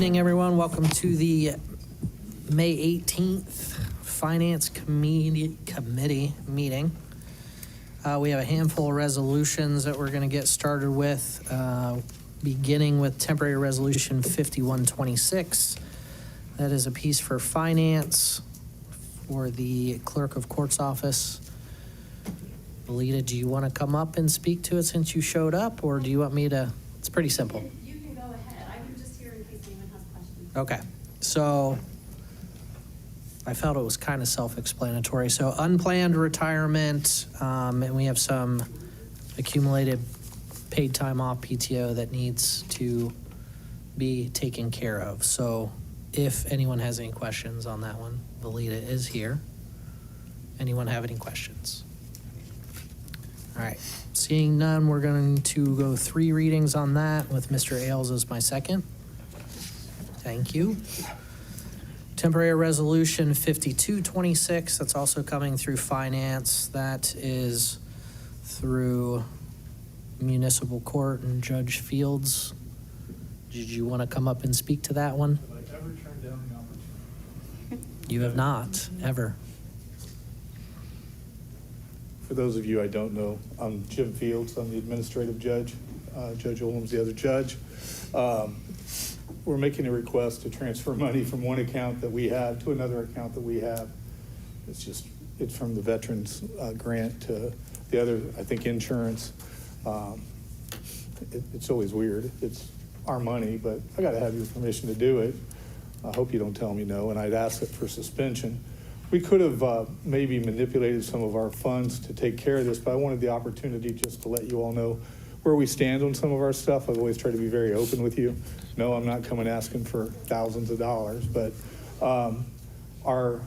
evening, everyone. Welcome to the May 18th Finance Committee meeting. We have a handful of resolutions that we're going to get started with, beginning with temporary resolution 5126. That is a piece for finance for the clerk of court's office. Belita, do you want to come up and speak to it since you showed up, or do you want me to? It's pretty simple. You can go ahead. I'm just here in case anyone has questions. Okay, so I felt it was kind of self-explanatory. So unplanned retirement, and we have some accumulated paid time off PTO that needs to be taken care of. So if anyone has any questions on that one, Belita is here. Anyone have any questions? All right, seeing none, we're going to go 3 readings on that with Mr. Ailes as my second. Thank you. Temporary resolution 5226, that's also coming through finance. That is through municipal court and Judge Fields. Did you want to come up and speak to that one? Have I ever turned down the opportunity? You have not, ever. For those of you I don't know, I'm Jim Fields. I'm the administrative judge. Judge Olam's the other judge. We're making a request to transfer money from one account that we have to another account that we have. It's from the veterans grant to the other, I think, insurance. It's always weird. It's our money, but I got to have your permission to do it. I hope you don't tell me no, and I'd ask it for suspension. We could have maybe manipulated some of our funds to take care of this, but I wanted the opportunity just to let you all know where we stand on some of our stuff. I've always tried to be very open with you. No, I'm not coming asking for thousands of dollars, but our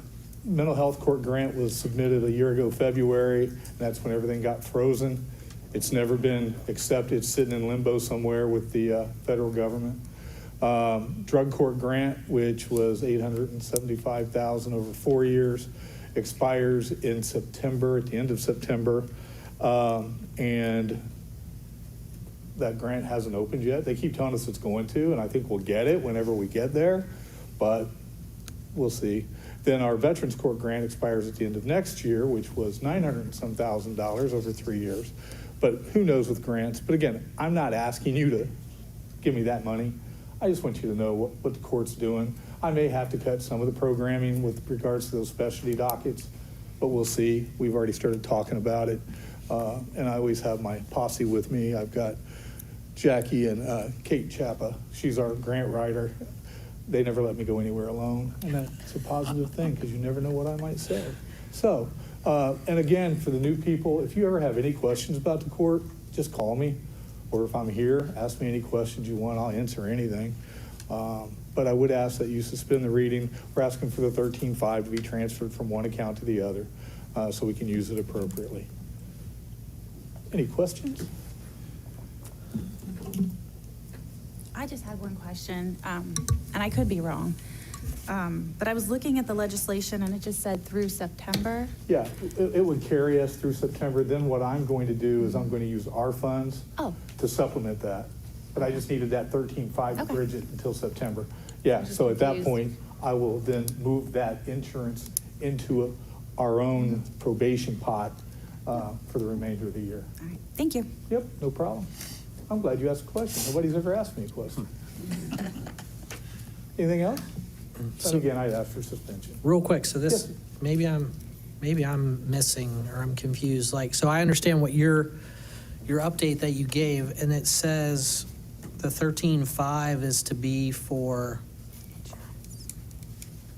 mental health court grant was submitted a year ago, February, and that's when everything got frozen. It's never been accepted. It's sitting in limbo somewhere with the federal government. Drug court grant, which was $875,000 over 4 years, expires in September, at the end of September, and that grant hasn't opened yet. They keep telling us it's going to, and I think we'll get it whenever we get there, but we'll see. Then our Veterans Court grant expires at the end of next year, which was $900 and some thousand over 3 years. But who knows with grants? But again, I'm not asking you to give me that money. I just want you to know what the court's doing. I may have to cut some of the programming with regards to those specialty dockets, but we'll see. We've already started talking about it. And I always have my posse with me. I've got Jackie and Kate Chappa. She's our grant writer. They never let me go anywhere alone. And that's a positive thing because you never know what I might say. So, and again, for the new people, if you ever have any questions about the court, just call me. Or if I'm here, ask me any questions you want. I'll answer anything. But I would ask that you suspend the reading. We're asking for the 13.5 to be transferred from one account to the other so we can use it appropriately. Any questions? I just had one question, and I could be wrong. But I was looking at the legislation and it just said through September. Yeah, it would carry us through September. Then what I'm going to do is I'm going to use our funds to supplement that. But I just needed that 13.5 to bridge it until September. Yeah, so at that point, I will then move that insurance into our own probation pot for the remainder of the year. All right, thank you. Yep, no problem. I'm glad you asked a question. Nobody's ever asked me a question. Anything else? So again, I'd ask for suspension. Real quick, so this, Yes. maybe I'm missing or I'm confused. Like, so I understand what your update that you gave, and it says the 13.5 is to be for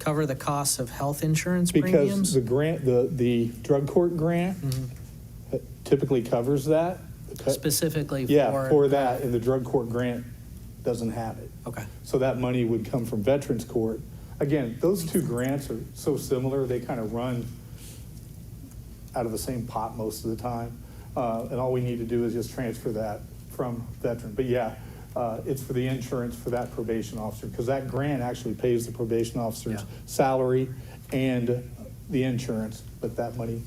cover the costs of health insurance premiums? Because the grant, the drug court grant typically covers that. Specifically for that, and the drug court grant doesn't have it. Okay. So that money would come from Veterans Court. Again, those two grants are so similar, they kind of run out of the same pot most of the time. And all we need to do is just transfer that from veteran. But yeah, it's for the insurance for that probation officer, because that grant actually pays the probation officer's salary and the insurance, but that money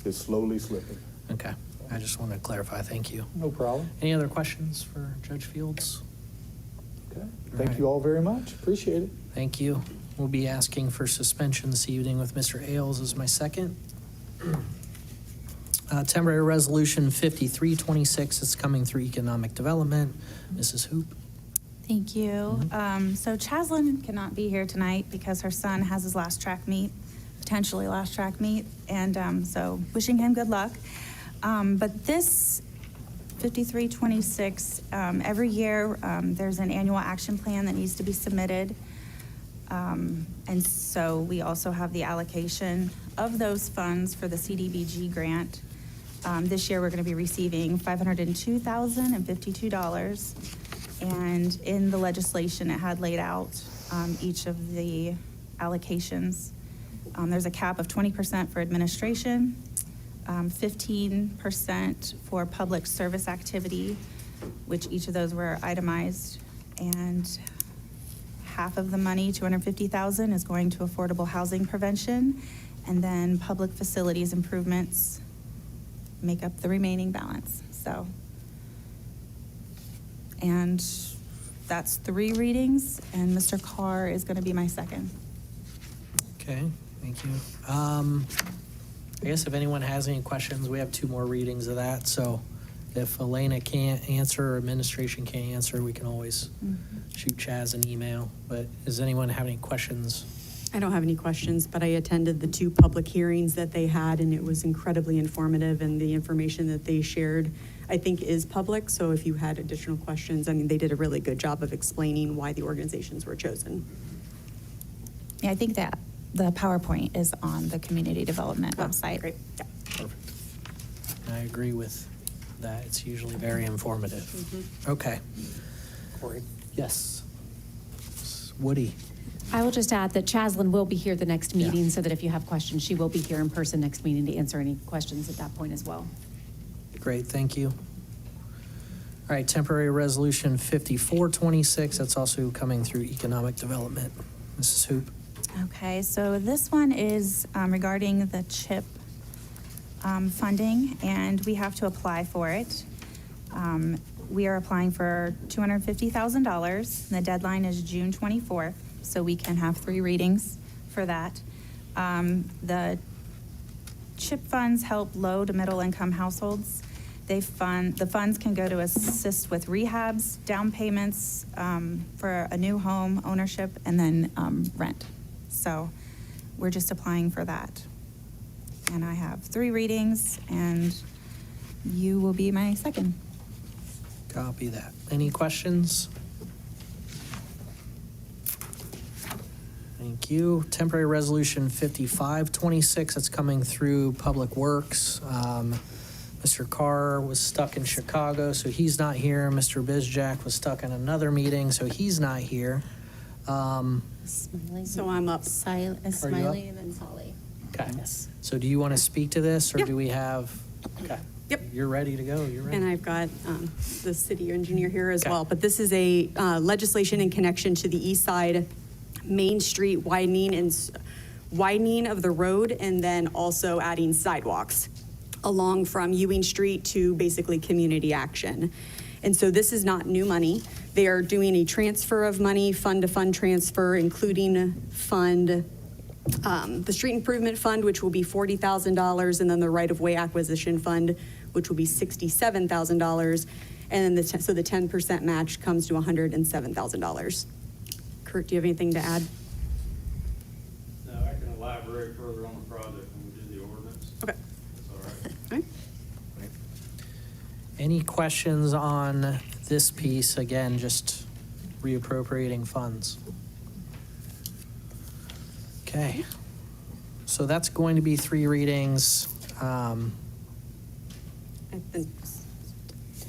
is slowly slipping. Okay. I just wanted to clarify. Thank you. No problem. Any other questions for Judge Fields? Okay. Thank you all very much. Appreciate it. Thank you. We'll be asking for suspension this evening with Mr. Ailes as my second. Temporary Resolution 5326 is coming through Economic Development. Mrs. Hoop. Thank you. So Chaslin cannot be here tonight because her son has his last track meet, potentially last track meet, and so wishing him good luck. But this 5326, every year there's an annual action plan that needs to be submitted. And so we also have the allocation of those funds for the CDBG grant. This year, we're going to be receiving $502,052. And in the legislation, it had laid out each of the allocations. There's a cap of 20% for administration, 15% for public service activity, which each of those were itemized, and half of the money, $250,000, is going to affordable housing prevention, and then public facilities improvements make up the remaining balance. So, and that's 3 readings, and Mr. Carr is going to be my second. Okay, thank you. I guess if anyone has any questions, we have 2 more readings of that. So if Elena can't answer or administration can't answer, we can always shoot Chaz an email. But does anyone have any questions? I don't have any questions, but I attended the 2 public hearings that they had, and it was incredibly informative, and the information that they shared, I think, is public. So if you had additional questions, I mean, they did a really good job of explaining why the organizations were chosen. Yeah, I think that the PowerPoint is on the community development website. Great. Yeah. Perfect. I agree with that. It's usually very informative. Okay. Corey? Yes. Woody? I will just add that Chaslin will be here the next meeting, so that if you have questions, she will be here in person next meeting to answer any questions at that point as well. Great, thank you. All right, temporary resolution 5426, that's also coming through economic development. Mrs. Hoop. Okay, so this one is regarding the CHIP funding, and we have to apply for it. We are applying for $250,000. The deadline is June 24th, so we can have 3 readings for that. The CHIP funds help low to middle income households. The funds can go to assist with rehabs, down payments for a new home ownership, and then rent. So we're just applying for that. And I have 3 readings, and you will be my second. Copy that. Any questions? Thank you. Temporary resolution 5526, that's coming through Public Works. Mr. Carr was stuck in Chicago, so he's not here. Mr. Bizjack was stuck in another meeting, so he's not here. Smiley. So I'm up. Smiley and then Solly. Okay. Yes. So do you want to speak to this, or Yeah. do we have? Okay. Yep. You're ready to go. You're ready. And I've got the city engineer here as Okay. well. But this is a legislation in connection to the East Side Main Street widening of the road, and then also adding sidewalks along from Ewing Street to basically community action. And so this is not new money. They are doing a transfer of money, fund-to-fund transfer, including the street improvement fund, which will be $40,000, and then the right-of-way acquisition fund, which will be $67,000. And then so the 10% match comes to $107,000. Kurt, do you have anything to add? No, I can elaborate further on the project when we do the ordinance. Okay. That's all right. All right. Any questions on this piece? Again, just reappropriating funds. Okay. So that's going to be 3 readings. I think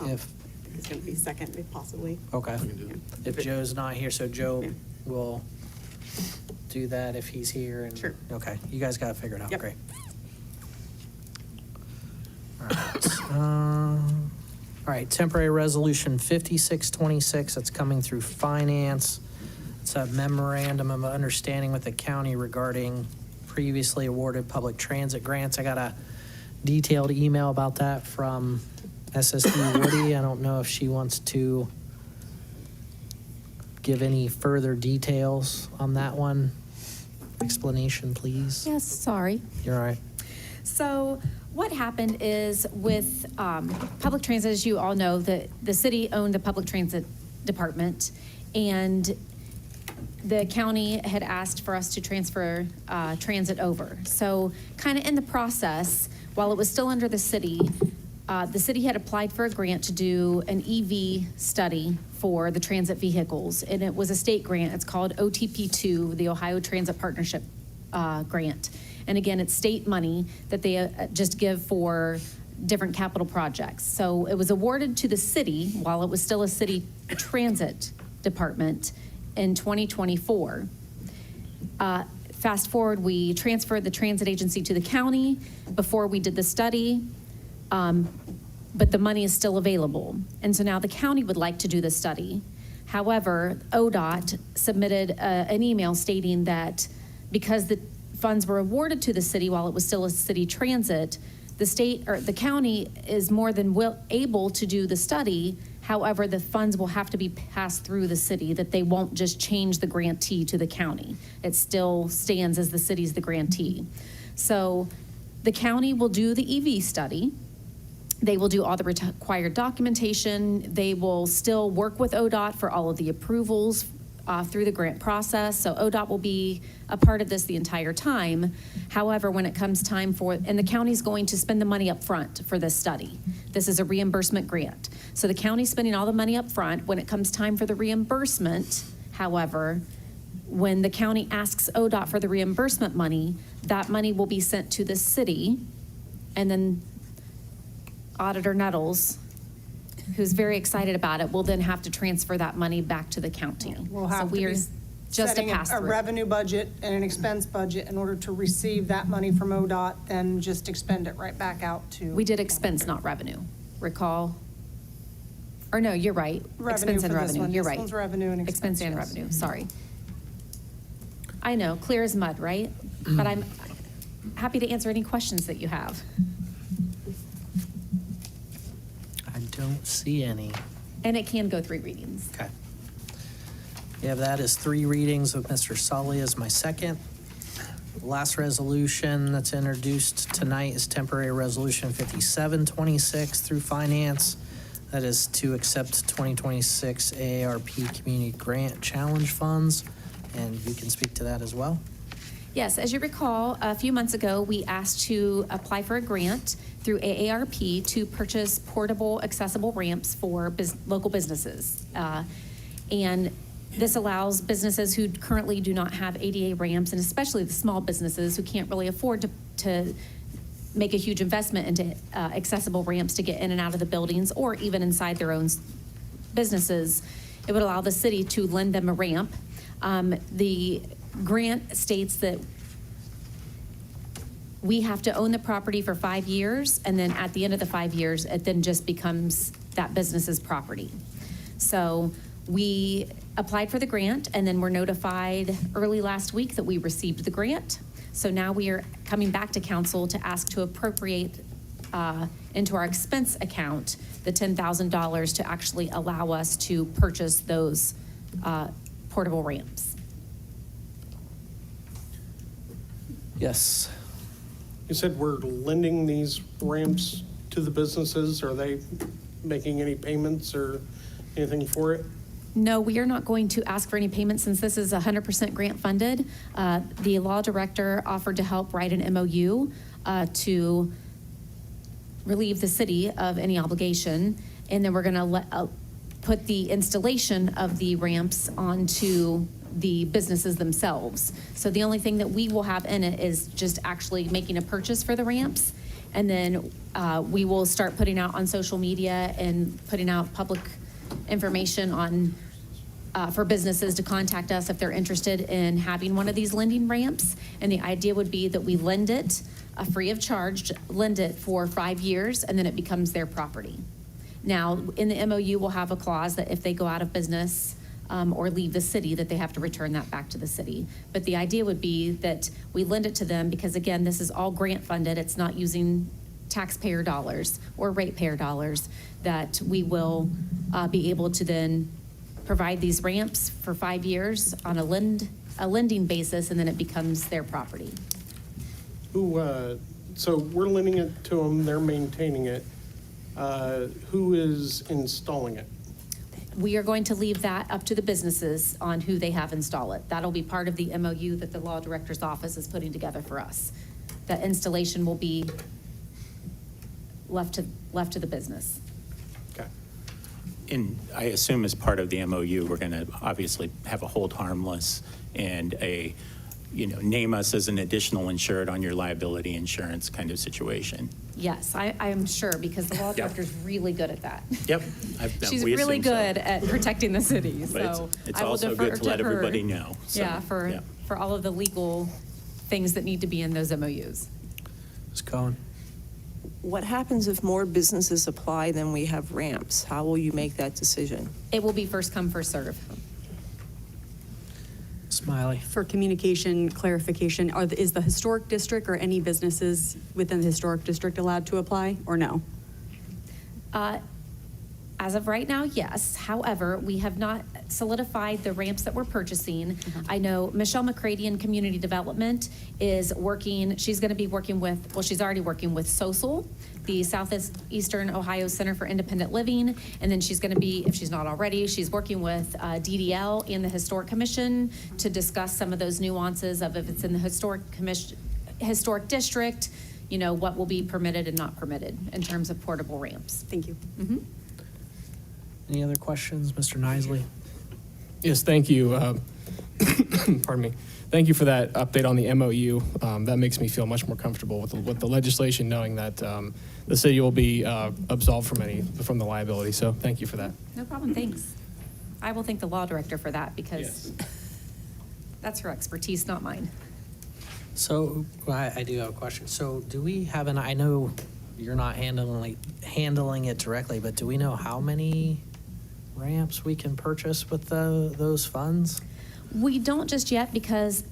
If, it's going to be second, if possibly. okay. Yeah. If Joe's not here, so Joe Yeah. will do that if he's here. And Sure. Okay, you guys got it figured out. Yep. Great. All right. All right, temporary resolution 5626, that's coming through finance. It's a memorandum of understanding with the county regarding previously awarded public transit grants. I got a detailed email about that from SSD Woody. I don't know if she wants to give any further details on that one? Explanation, please. Yes, sorry. You're all right. So what happened is with public transit, as you all know, the city owned the public transit department, and the county had asked for us to transfer transit over. So kind of in the process, while it was still under the city had applied for a grant to do an EV study for the transit vehicles, and it was a state grant. It's called OTP2, the Ohio Transit Partnership Grant. And again, it's state money that they just give for different capital projects. So it was awarded to the city while it was still a city transit department in 2024. Fast forward, we transferred the transit agency to the county before we did the study, but the money is still available. And so now the county would like to do the study. However, ODOT submitted an email stating that because the funds were awarded to the city while it was still a city transit, the state or the county is more than able to do the study. However, the funds will have to be passed through the city, that they won't just change the grantee to the county. It still stands as the city's the grantee. So the county will do the EV study. They will do all the required documentation. They will still work with ODOT for all of the approvals through the grant process. So ODOT will be a part of this the entire time. However, when it comes time and the county's going to spend the money up front for this study. This is a reimbursement grant. So the county's spending all the money up front. When it comes time for the reimbursement, however, when the county asks ODOT for the reimbursement money, that money will be sent to the city, and then Auditor Nettles, who's very excited about it, will then have to transfer that money back to the county. We'll have to be just a setting a pass-through. revenue budget and an expense budget in order to receive that money from ODOT, then just expend it right back out to. We did expense, not revenue. Recall? Or no, you're right. Revenue Expense and for this revenue. one. You're This right. one's revenue and expense, and yes. revenue. Sorry. I know, clear as mud, right? But I'm happy to answer any questions that you have. I don't see any. And it can go 3 readings. Okay. We have that as 3 readings with Mr. Sully as my second. The last resolution that's introduced tonight is temporary resolution 5726 through finance. That is to accept 2026 AARP Community Grant Challenge Funds. And you can speak to that as well. Yes, as you recall, a few months ago, we asked to apply for a grant through AARP to purchase portable accessible ramps for local businesses. And this allows businesses who currently do not have ADA ramps, and especially the small businesses who can't really afford to make a huge investment into accessible ramps to get in and out of the buildings or even inside their own businesses. It would allow the city to lend them a ramp. The grant states that we have to own the property for 5 years, and then at the end of the 5 years, it then just becomes that business's property. So we applied for the grant, and then were notified early last week that we received the grant. So now we are coming back to council to ask to appropriate into our expense account the $10,000 to actually allow us to purchase those portable ramps. Yes. You said we're lending these ramps to the businesses. Are they making any payments or anything for it? No, we are not going to ask for any payments since this is 100% grant funded. The law director offered to help write an MOU to relieve the city of any obligation. And then we're going to put the installation of the ramps onto the businesses themselves. So the only thing that we will have in it is just actually making a purchase for the ramps. And then we will start putting out on social media and putting out public information on for businesses to contact us if they're interested in having one of these lending ramps. And the idea would be that we lend it free of charge, lend it for 5 years, and then it becomes their property. Now, in the MOU, we'll have a clause that if they go out of business or leave the city, that they have to return that back to the city. But the idea would be that we lend it to them because, again, this is all grant funded. It's not using taxpayer dollars or ratepayer dollars, that we will be able to then provide these ramps for 5 years on a lending basis, and then it becomes their property. So we're lending it to them, they're maintaining it. Who is installing it? We are going to leave that up to the businesses on who they have install it. That'll be part of the MOU that the law director's office is putting together for us. The installation will be left to the business. Okay. And I assume as part of the MOU, we're going to obviously have a hold harmless and a, name us as an additional insured on your liability insurance kind of situation. Yes, I am sure, because the law Yep. director's really good at that. Yep. She's we really assume so. good at protecting the city, But so it's I will also defer good to let her. everybody know. So, Yeah, yeah. for all of the legal things that need to be in those MOUs. Ms. Cohen? What happens if more businesses apply than we have ramps? How will you make that decision? It will be first come, first serve. Smiley? For communication clarification, is the historic district or any businesses within the historic district allowed to apply, or no? As of right now, yes. However, we have not solidified the ramps that we're purchasing. I know Michelle McCready in Community Development is working, she's going to be working with, well, she's already working with SOSL, the Southeastern Ohio Center for Independent Living, and then she's going to be, if she's not already, she's working with DDL and the Historic Commission to discuss some of those nuances of if it's in the historic district, what will be permitted and not permitted in terms of portable ramps. Thank you. Any other questions? Mr. Nisley? Yes, thank you. Pardon me. Thank you for that update on the MOU. That makes me feel much more comfortable with the legislation, knowing that the city will be absolved from the liability. So thank you for that. No problem, thanks. I will thank the law director for that, because that's her expertise, not mine. So I do have a question. So do we have I know you're not handling it directly, but do we know how many ramps we can purchase with those funds? We don't just yet, because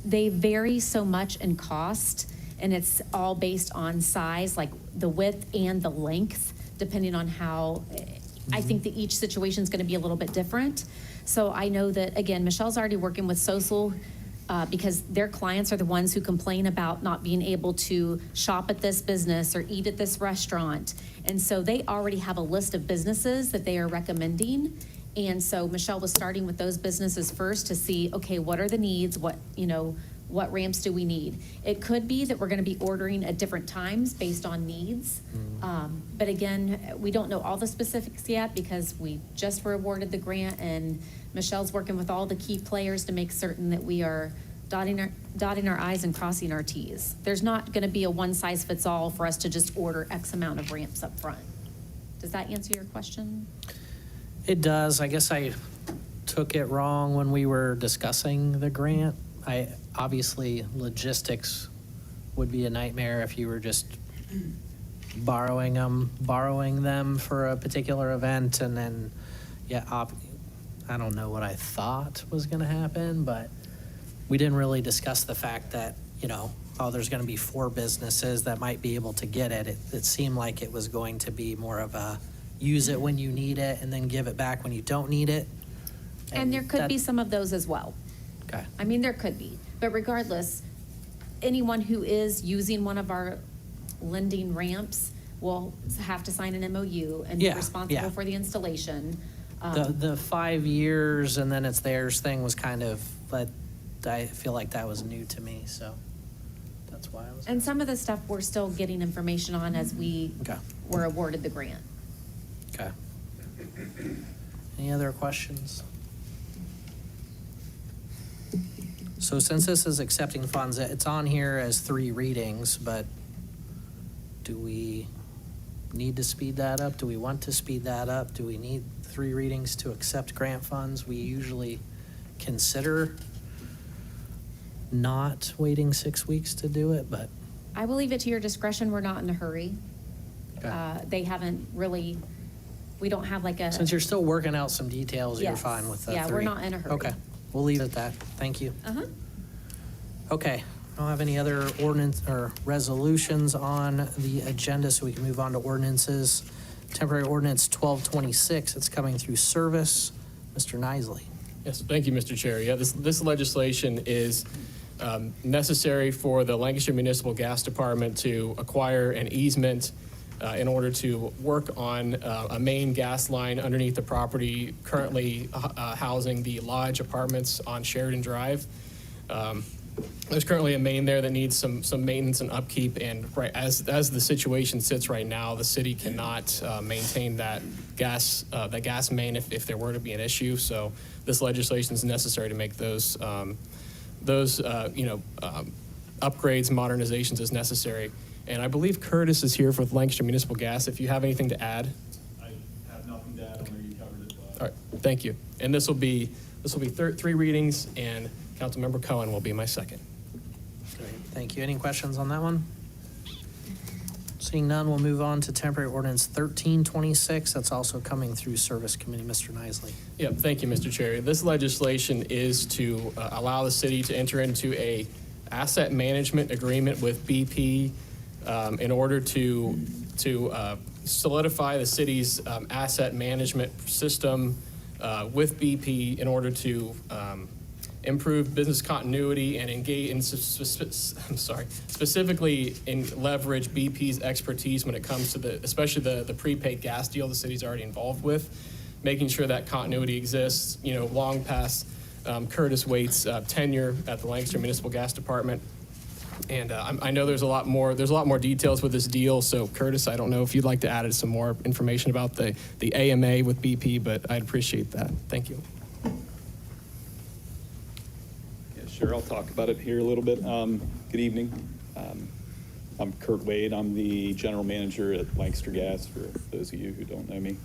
they vary so much in cost, and it's all based on size, like the width and the length, depending on how, I think that each situation is going to be a little bit different. So I know that, again, Michelle's already working with SOSL, because their clients are the ones who complain about not being able to shop at this business or eat at this restaurant. And so they already have a list of businesses that they are recommending. And so Michelle was starting with those businesses first to see, okay, what are the needs? What ramps do we need? It could be that we're going to be ordering at different times based on needs. But again, we don't know all the specifics yet, because we just were awarded the grant, and Michelle's working with all the key players to make certain that we are dotting our I's and crossing our T's. There's not going to be a one-size-fits-all for us to just order X amount of ramps up front. Does that answer your question? It does. I guess I took it wrong when we were discussing the grant. Obviously, logistics would be a nightmare if you were just borrowing them for a particular event, and then, I don't know what I thought was going to happen, but we didn't really discuss the fact that, there's going to be 4 businesses that might be able to get it. It seemed like it was going to be more of a use it when you need it and then give it back when you don't need it. And there could be some of those as well. Okay. I mean, there could be. But regardless, anyone who is using one of our lending ramps will have to sign an MOU and be Yeah, responsible yeah. for the installation. The 5 years and then it's theirs thing was kind of, but I feel like that was new to me, so that's why I was. And some of the stuff we're still getting information on as we Okay. were awarded the grant. Okay. Any other questions? So since this is accepting funds, it's on here as 3 readings, but do we need to speed that up? Do we want to speed that up? Do we need 3 readings to accept grant funds? We usually consider not waiting 6 weeks to do it, but. I will leave it to your discretion. We're not in a hurry. Okay. They haven't really, we don't have like a. Since you're still working out some details, you're Yes. fine with the 3? Yeah, we're not in a hurry. Okay, we'll leave it at that. Thank you. Uh-huh. Okay, I don't have any other ordinance or resolutions on the agenda, so we can move on to ordinances. Temporary ordinance 1226, it's coming through service. Mr. Nisley. Yes, thank you, Mr. Chair. Yeah, this legislation is necessary for the Lancaster Municipal Gas Department to acquire an easement in order to work on a main gas line underneath the property currently housing the Lodge Apartments on Sheridan Drive. There's currently a main there that needs some maintenance and upkeep, and right as the situation sits right now, the city cannot maintain that gas main if there were to be an issue. So this legislation is necessary to make those upgrades, modernizations as necessary. And I believe Curtis is here with Lancaster Municipal Gas. If you have anything to add. I have nothing to add on there. You covered it. All right, thank you. And this will be 3 readings, and Councilmember Cohen will be my second. Great, thank you. Any questions on that one? Seeing none, we'll move on to temporary ordinance 1326. That's also coming through Service Committee. Mr. Nisley. Yeah, thank you, Mr. Chair. This legislation is to allow the city to enter into a asset management agreement with BP in order to solidify the city's asset management system with BP in order to improve business continuity and engage in specifically in leverage BP's expertise when it comes to especially the prepaid gas deal the city's already involved with, making sure that continuity exists, long past Curtis Waite's tenure at the Lancaster Municipal Gas Department. And I know there's a lot more details with this deal. So Curtis, I don't know if you'd like to add some more information about the AMA with BP, but I'd appreciate that. Thank you. Yeah, sure. I'll talk about it here a little bit. Good evening. I'm Kurt Wade. I'm the general manager at Lancaster Gas, for those of you who don't know me.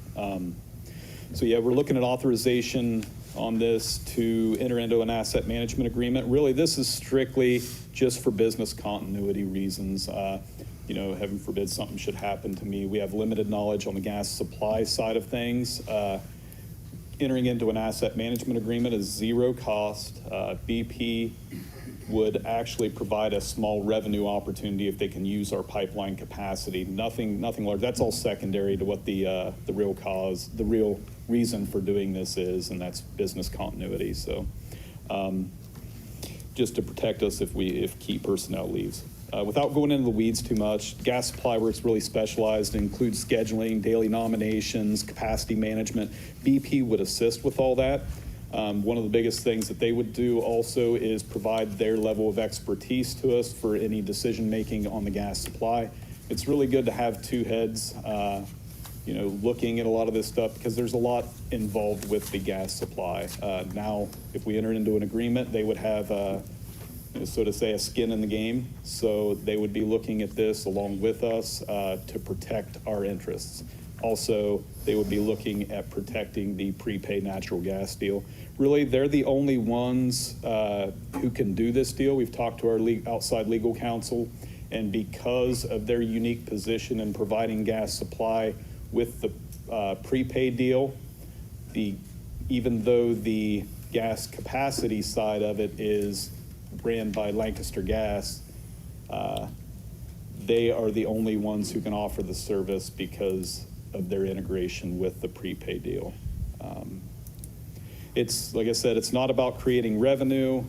So yeah, we're looking at authorization on this to enter into an asset management agreement. Really, this is strictly just for business continuity reasons. Heaven forbid something should happen to me. We have limited knowledge on the gas supply side of things. Entering into an asset management agreement is zero cost. BP would actually provide a small revenue opportunity if they can use our pipeline capacity. Nothing large. That's all secondary to what the real reason for doing this is, and that's business continuity. So just to protect us if key personnel leaves. Without going into the weeds too much, gas supply works really specialized. It includes scheduling, daily nominations, capacity management. BP would assist with all that. One of the biggest things that they would do also is provide their level of expertise to us for any decision-making on the gas supply. It's really good to have two heads, looking at a lot of this stuff because there's a lot involved with the gas supply. Now, if we enter into an agreement, they would have, so to say, a skin in the game. So they would be looking at this along with us to protect our interests. Also, they would be looking at protecting the prepaid natural gas deal. Really, they're the only ones who can do this deal. We've talked to our outside legal counsel, and because of their unique position in providing gas supply with the prepaid deal, even though the gas capacity side of it is ran by Lancaster Gas, they are the only ones who can offer the service because of their integration with the prepaid deal. It's, like I said, it's not about creating revenue.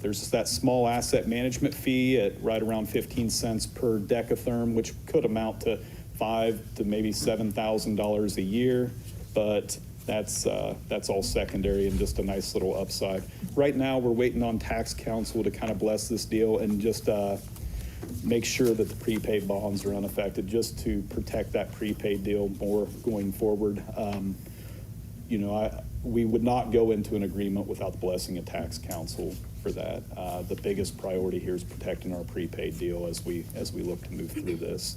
There's that small asset management fee at right around 15 cents per decatherm, which could amount to $5,000 to maybe $7,000 a year, but that's all secondary and just a nice little upside. Right now, we're waiting on tax counsel to kind of bless this deal and just make sure that the prepaid bonds are unaffected, just to protect that prepaid deal more going forward. We would not go into an agreement without the blessing of tax counsel for that. The biggest priority here is protecting our prepaid deal as we look to move through this.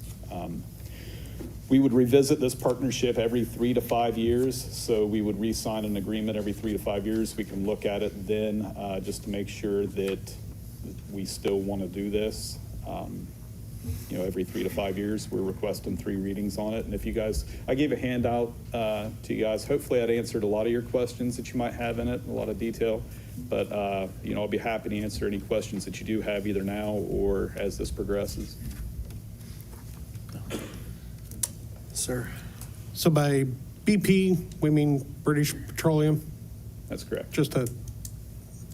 We would revisit this partnership every 3 to 5 years, so we would re-sign an agreement every 3 to 5 years. We can look at it then just to make sure that we still want to do this. Every 3 to 5 years, we're requesting 3 readings on it. And if you guys, I gave a handout to you guys. Hopefully I'd answered a lot of your questions that you might have in it, a lot of detail. But, I'll be happy to answer any questions that you do have either now or as this progresses. Sir. So by BP, we mean British Petroleum? That's correct.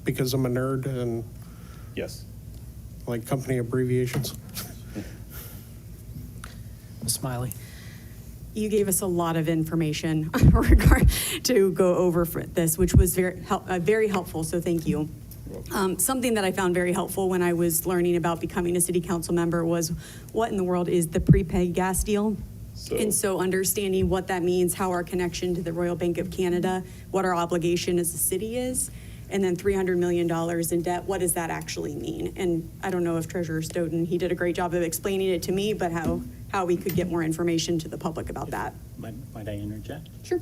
Because I'm a nerd and Yes. like company abbreviations. Ms. Smiley? You gave us a lot of information to go over for this, which was very helpful, so thank you. Something that I found very helpful when I was learning about becoming a city council member was what in the world is the prepaid gas deal? And so understanding what that means, how our connection to the Royal Bank of Canada, what our obligation as a city is, and then $300 million in debt, what does that actually mean? And I don't know if Treasurer Stoughton, he did a great job of explaining it to me, but how we could get more information to the public about that. Might I interject? Sure.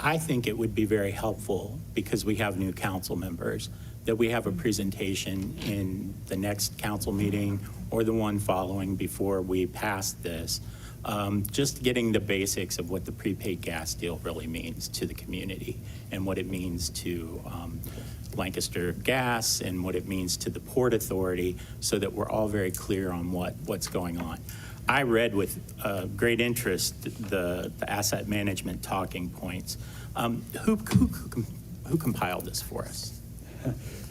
I think it would be very helpful, because we have new council members, that we have a presentation in the next council meeting or the one following before we pass this, just getting the basics of what the prepaid gas deal really means to the community and what it means to Lancaster Gas and what it means to the Port Authority, so that we're all very clear on what's going on. I read with great interest the asset management talking points. Who compiled this for us?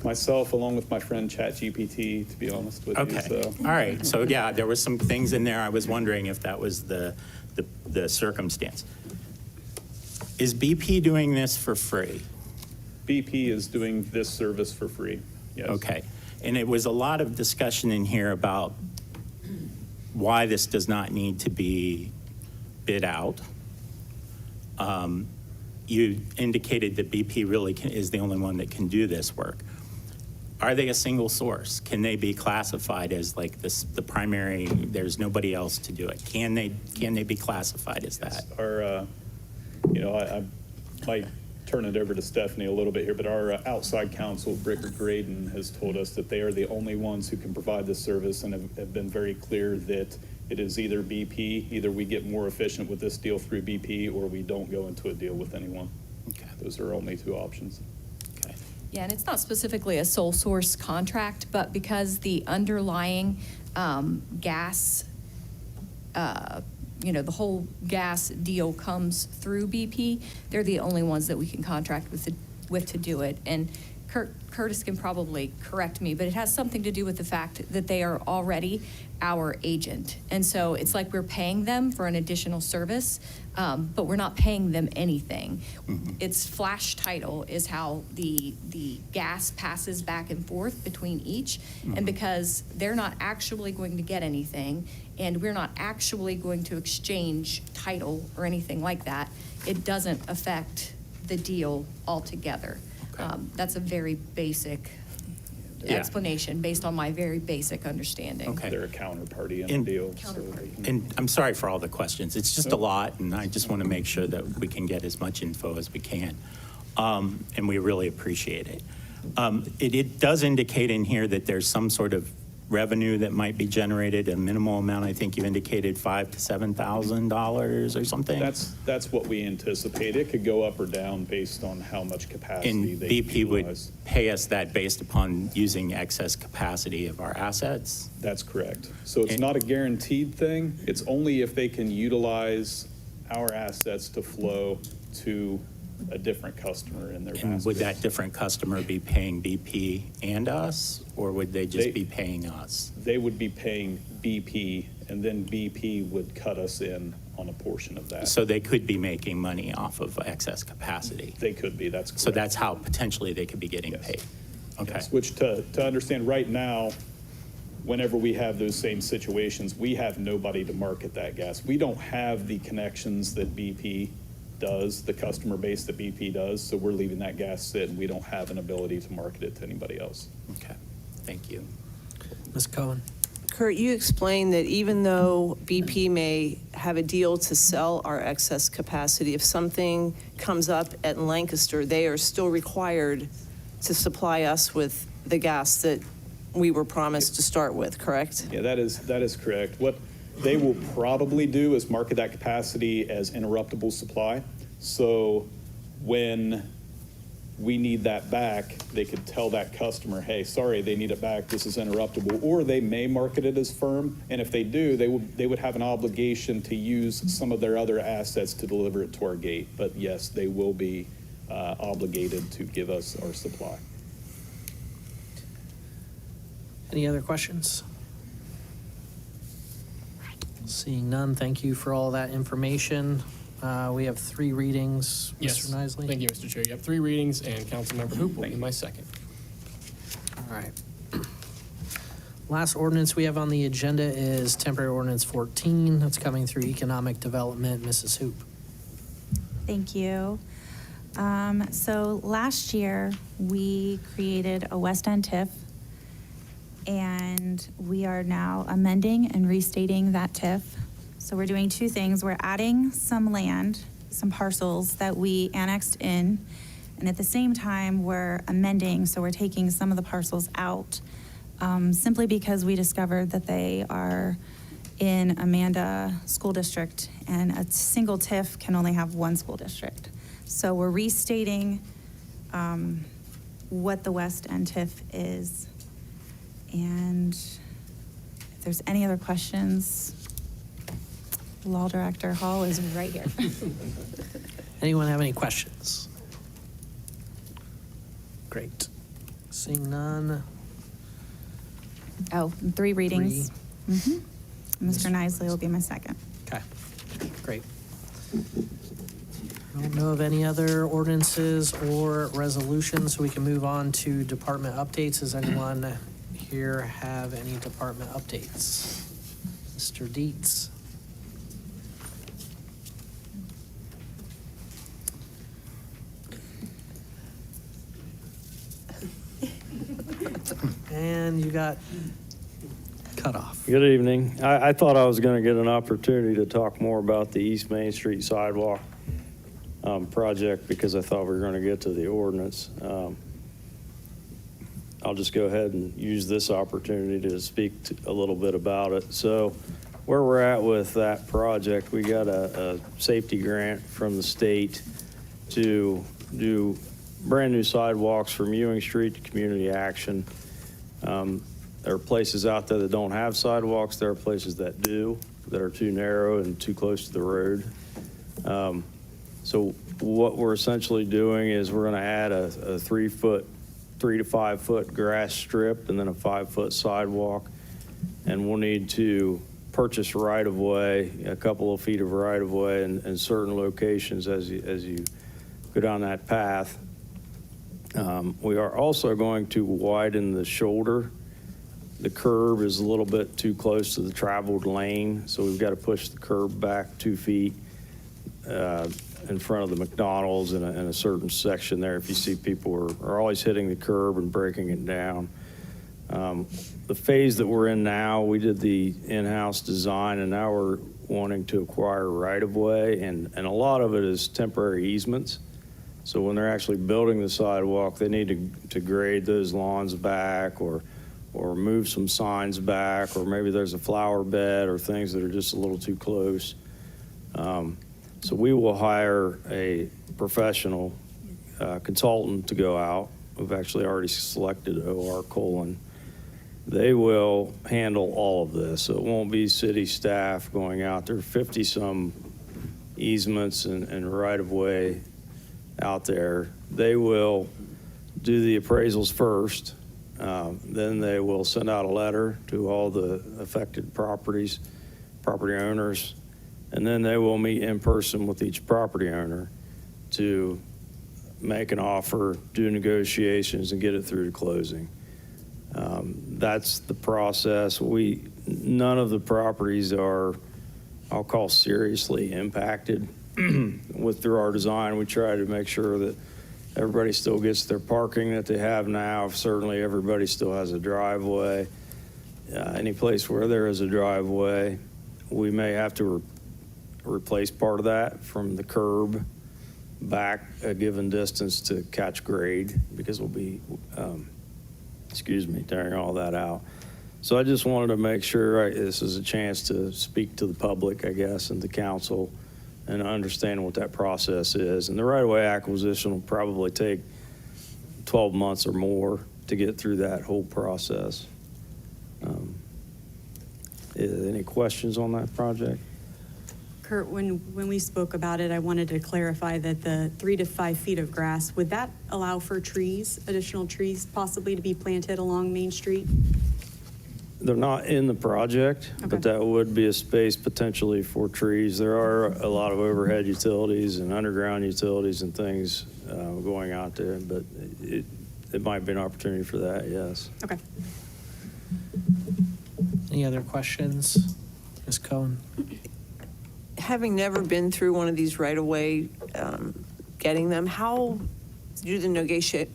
Myself, along with my friend ChatGPT, to be honest with you. Okay, So. all right. So yeah, there were some things in there. I was wondering if that was the circumstance. Is BP doing this for free? BP is doing this service for free, yes. Okay. And it was a lot of discussion in here about why this does not need to be bid out. You indicated that BP really is the only one that can do this work. Are they a single source? Can they be classified as like this, the primary, there's nobody else to do it? Can they be classified as that? Our, I might turn it over to Stephanie a little bit here, but our outside counsel, Bricker Graydon, has told us that they are the only ones who can provide this service and have been very clear that it is either BP, either we get more efficient with this deal through BP, or we don't go into a deal with anyone. Okay. Those are only two options. Okay. Yeah, and it's not specifically a sole source contract, but because the underlying gas, the whole gas deal comes through BP, they're the only ones that we can contract with to do it. And Curtis can probably correct me, but it has something to do with the fact that they are already our agent. And so it's like we're paying them for an additional service, but we're not paying them anything. Mm-hmm. It's flash title is how the gas passes back and forth between each. Mm-hmm. And because they're not actually going to get anything, and we're not actually going to exchange title or anything like that, it doesn't affect the deal altogether. Okay. That's a very basic Yeah. explanation based on my very basic understanding. Okay. They're a counterparty in And- the deal. And I'm sorry for all the questions. It's just a lot, and I just want to make sure that we can get as much info as we can. And we really appreciate it. It does indicate in here that there's some sort of revenue that might be generated, a minimal amount. I think you indicated $5,000 to $7,000 or something. That's what we anticipate. It could go up or down based on how much capacity And they BP would utilize. pay us that based upon using excess capacity of our assets? That's correct. So it's And- not a guaranteed thing. It's only if they can utilize our assets to flow to a different customer in their basket. And would that different customer be paying BP and us, or would they just They- be paying us? They would be paying BP, and then BP would cut us in on a portion of that. So they could be making money off of excess capacity? They could be, that's correct. So that's how potentially they could be getting Yes. paid? Okay. Yes, which to understand right now, whenever we have those same situations, we have nobody to market that gas. We don't have the connections that BP does, the customer base that BP does, so we're leaving that gas sit, and we don't have an ability to market it to anybody else. Okay, thank you. Ms. Cohen? Kurt, you explained that even though BP may have a deal to sell our excess capacity, if something comes up at Lancaster, they are still required to supply us with the gas that we were promised to start with, correct? Yeah, that is correct. What they will probably do is market that capacity as interruptible supply. So when we need that back, they could tell that customer, hey, sorry, they need it back, this is interruptible. Or they may market it as firm, and if they do, they would have an obligation to use some of their other assets to deliver it to our gate. But yes, they will be obligated to give us our supply. Any other questions? Seeing none, thank you for all that information. We have 3 readings. Yes. Mr. Nisley? Thank you, Mr. Chair. You have 3 readings, and Councilmember Hoop will be my second. All right. Last ordinance we have on the agenda is temporary ordinance 14. That's coming through economic development. Mrs. Hoop. Thank you. So last year, we created a West End TIF, and we are now amending and restating that TIF. So we're doing 2 things. We're adding some land, some parcels that we annexed in, and at the same time, we're amending, so we're taking some of the parcels out, simply because we discovered that they are in Amanda School District, and a single TIF can only have 1 school district. So we're restating what the West End TIF is. And if there's any other questions, Law Director Hall is right here. Anyone have any questions? Great. Seeing none. Oh, 3 readings. Mhm. Mr. Nisley will be my second. Okay, great. I don't know of any other ordinances or resolutions, so we can move on to department updates. Does anyone here have any department updates? Mr. Dietz. And you got cut off. Good evening. I thought I was going to get an opportunity to talk more about the East Main Street sidewalk project because I thought we were going to get to the ordinance. I'll just go ahead and use this opportunity to speak a little bit about it. So where we're at with that project, we got a safety grant from the state to do brand new sidewalks from Ewing Street to Community Action. There are places out there that don't have sidewalks. There are places that do, that are too narrow and too close to the road. So what we're essentially doing is we're going to add a 3 to 5 foot grass strip and then a 5-foot sidewalk. And we'll need to purchase right-of-way, a couple of feet of right-of-way in certain locations as you go down that path. We are also going to widen the shoulder. The curb is a little bit too close to the traveled lane, so we've got to push the curb back 2 feet in front of the McDonald's in a certain section there. If you see people are always hitting the curb and breaking it down. The phase that we're in now, we did the in-house design, and now we're wanting to acquire right-of-way, and a lot of it is temporary easements. So when they're actually building the sidewalk, they need to grade those lawns back or move some signs back, or maybe there's a flower bed or things that are just a little too close. So we will hire a professional consultant to go out. We've actually already selected OR Colon. They will handle all of this. So it won't be city staff going out there. 50-some easements and right-of-way out there. They will do the appraisals first. Then they will send out a letter to all the affected property owners, and then they will meet in person with each property owner to make an offer, do negotiations, and get it through to closing. That's the process. None of the properties are, I'll call, seriously impacted through our design. We try to make sure that everybody still gets their parking that they have now. Certainly everybody still has a driveway. Any place where there is a driveway, we may have to replace part of that from the curb back a given distance to catch grade, because we'll be, tearing all that out. So I just wanted to make sure this is a chance to speak to the public, I guess, and the council, and understand what that process is. And the right-of-way acquisition will probably take 12 months or more to get through that whole process. Any questions on that project? Kurt, when we spoke about it, I wanted to clarify that the 3 to 5 feet of grass, would that allow for trees, additional trees possibly to be planted along Main Street? They're not in the project, Okay. but that would be a space potentially for trees. There are a lot of overhead utilities and underground utilities and things going out there, but it might be an opportunity for that, yes. Okay. Any other questions? Ms. Cohen? Having never been through one of these right-of-way, getting them, how do the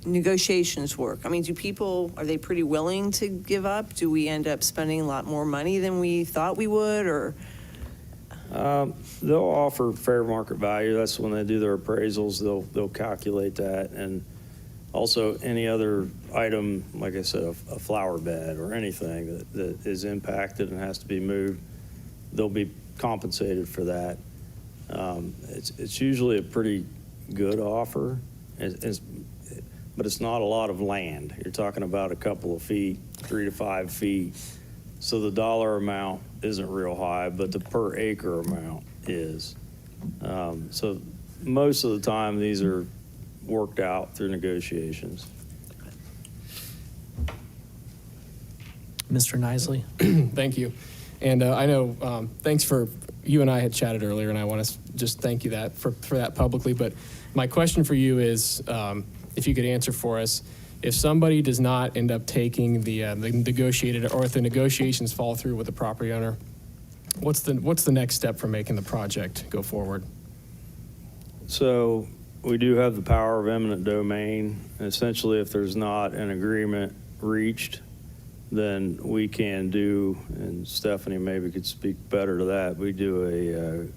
negotiations work? I mean, are they pretty willing to give up? Do we end up spending a lot more money than we thought we would, or? They'll offer fair market value. That's when they do their appraisals. They'll calculate that. And also any other item, like I said, a flower bed or anything that is impacted and has to be moved, they'll be compensated for that. It's usually a pretty good offer, but it's not a lot of land. You're talking about a couple of feet, 3 to 5 feet. So the dollar amount isn't real high, but the per acre amount is. So most of the time, these are worked out through negotiations. Mr. Nisley? Thank you. And I know, thanks for, you and I had chatted earlier, and I want to just thank you for that publicly. But my question for you is, if you could answer for us, if somebody does not end up taking the negotiated, or if the negotiations fall through with the property owner, what's the next step for making the project go forward? So we do have the power of eminent domain. Essentially, if there's not an agreement reached, then we can do, and Stephanie maybe could speak better to that, we do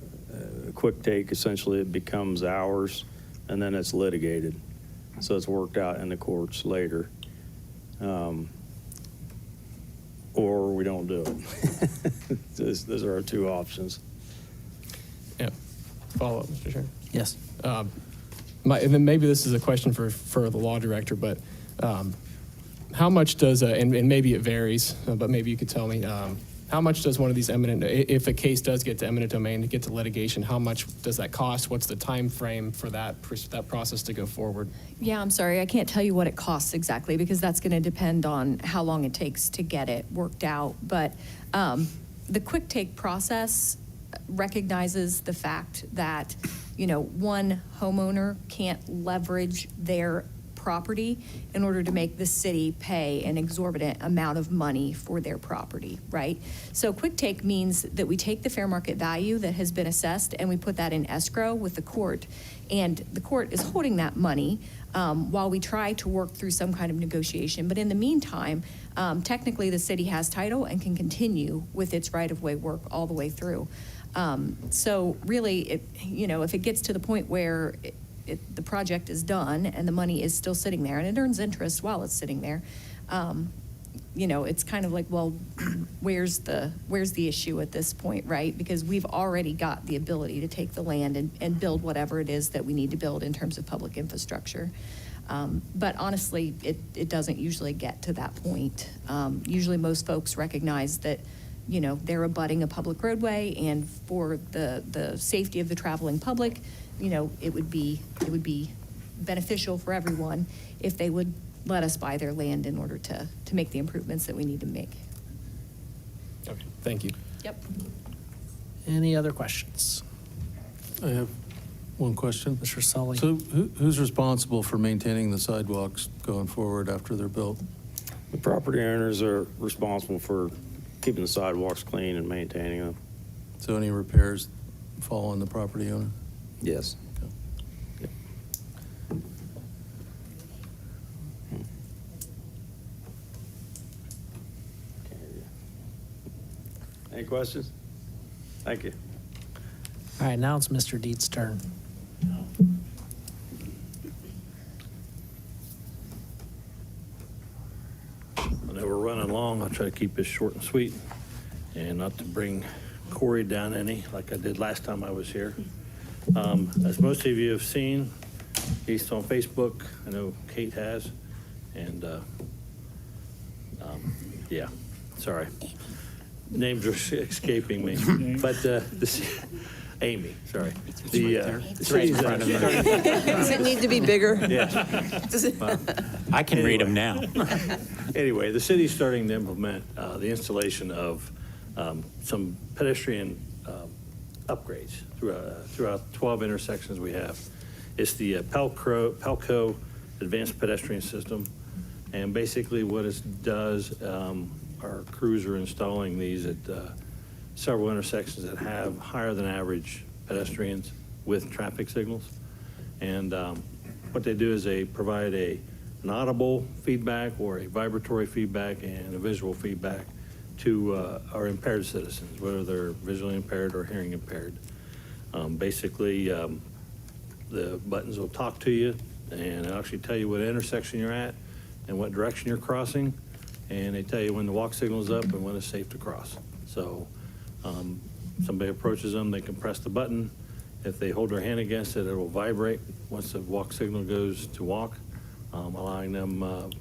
a quick take. Essentially, it becomes ours, and then it's litigated. So it's worked out in the courts later. Or we don't do it. Those are our two options. Yeah. Follow up, Mr. Chair. Yes. And then maybe this is a question for the law director, but how much does, and maybe it varies, but maybe you could tell me, how much does one of these if a case does get to eminent domain, to get to litigation, how much does that cost? What's the time frame for that process to go forward? Yeah, I'm sorry, I can't tell you what it costs exactly, because that's going to depend on how long it takes to get it worked out. But the quick take process recognizes the fact that, one homeowner can't leverage their property in order to make the city pay an exorbitant amount of money for their property, right? So quick take means that we take the fair market value that has been assessed and we put that in escrow with the court, and the court is holding that money while we try to work through some kind of negotiation. But in the meantime, technically the city has title and can continue with its right-of-way work all the way through. So really, if it gets to the point where the project is done and the money is still sitting there and it earns interest while it's sitting there, it's kind of like, well, where's the issue at this point, right? Because we've already got the ability to take the land and build whatever it is that we need to build in terms of public infrastructure. But honestly, it doesn't usually get to that point. Usually most folks recognize that, they're abutting a public roadway, and for the safety of the traveling public, it would be beneficial for everyone if they would let us buy their land in order to make the improvements that we need to make. Okay, thank you. Yep. Any other questions? I have one question. Mr. Sully? So who's responsible for maintaining the sidewalks going forward after they're built? The property owners are responsible for keeping the sidewalks clean and maintaining them. So any repairs fall on the property owner? Yes. Okay. Any questions? Thank you. All right, now it's Mr. Dietz' turn. I know we're running long. I'll try to keep this short and sweet and not to bring Corey down any like I did last time I was here. As most of you have seen, he's on Facebook. I know Kate has. And yeah, sorry. Names are escaping me. But Amy, sorry. It's right in front of me. Does it need to be bigger? Yeah. I can read them now. Anyway, the city's starting to implement the installation of some pedestrian upgrades throughout 12 intersections we have. It's the Pelco Advanced Pedestrian System. And basically what it does, our crews are installing these at several intersections that have higher than average pedestrians with traffic signals. And what they do is they provide an audible feedback or a vibratory feedback and a visual feedback to our impaired citizens, whether they're visually impaired or hearing impaired. Basically, the buttons will talk to you and it'll actually tell you what intersection you're at and what direction you're crossing, and they tell you when the walk signal is up and when it's safe to cross. So somebody approaches them, they can press the button. If they hold their hand against it, it will vibrate once the walk signal goes to walk, allowing them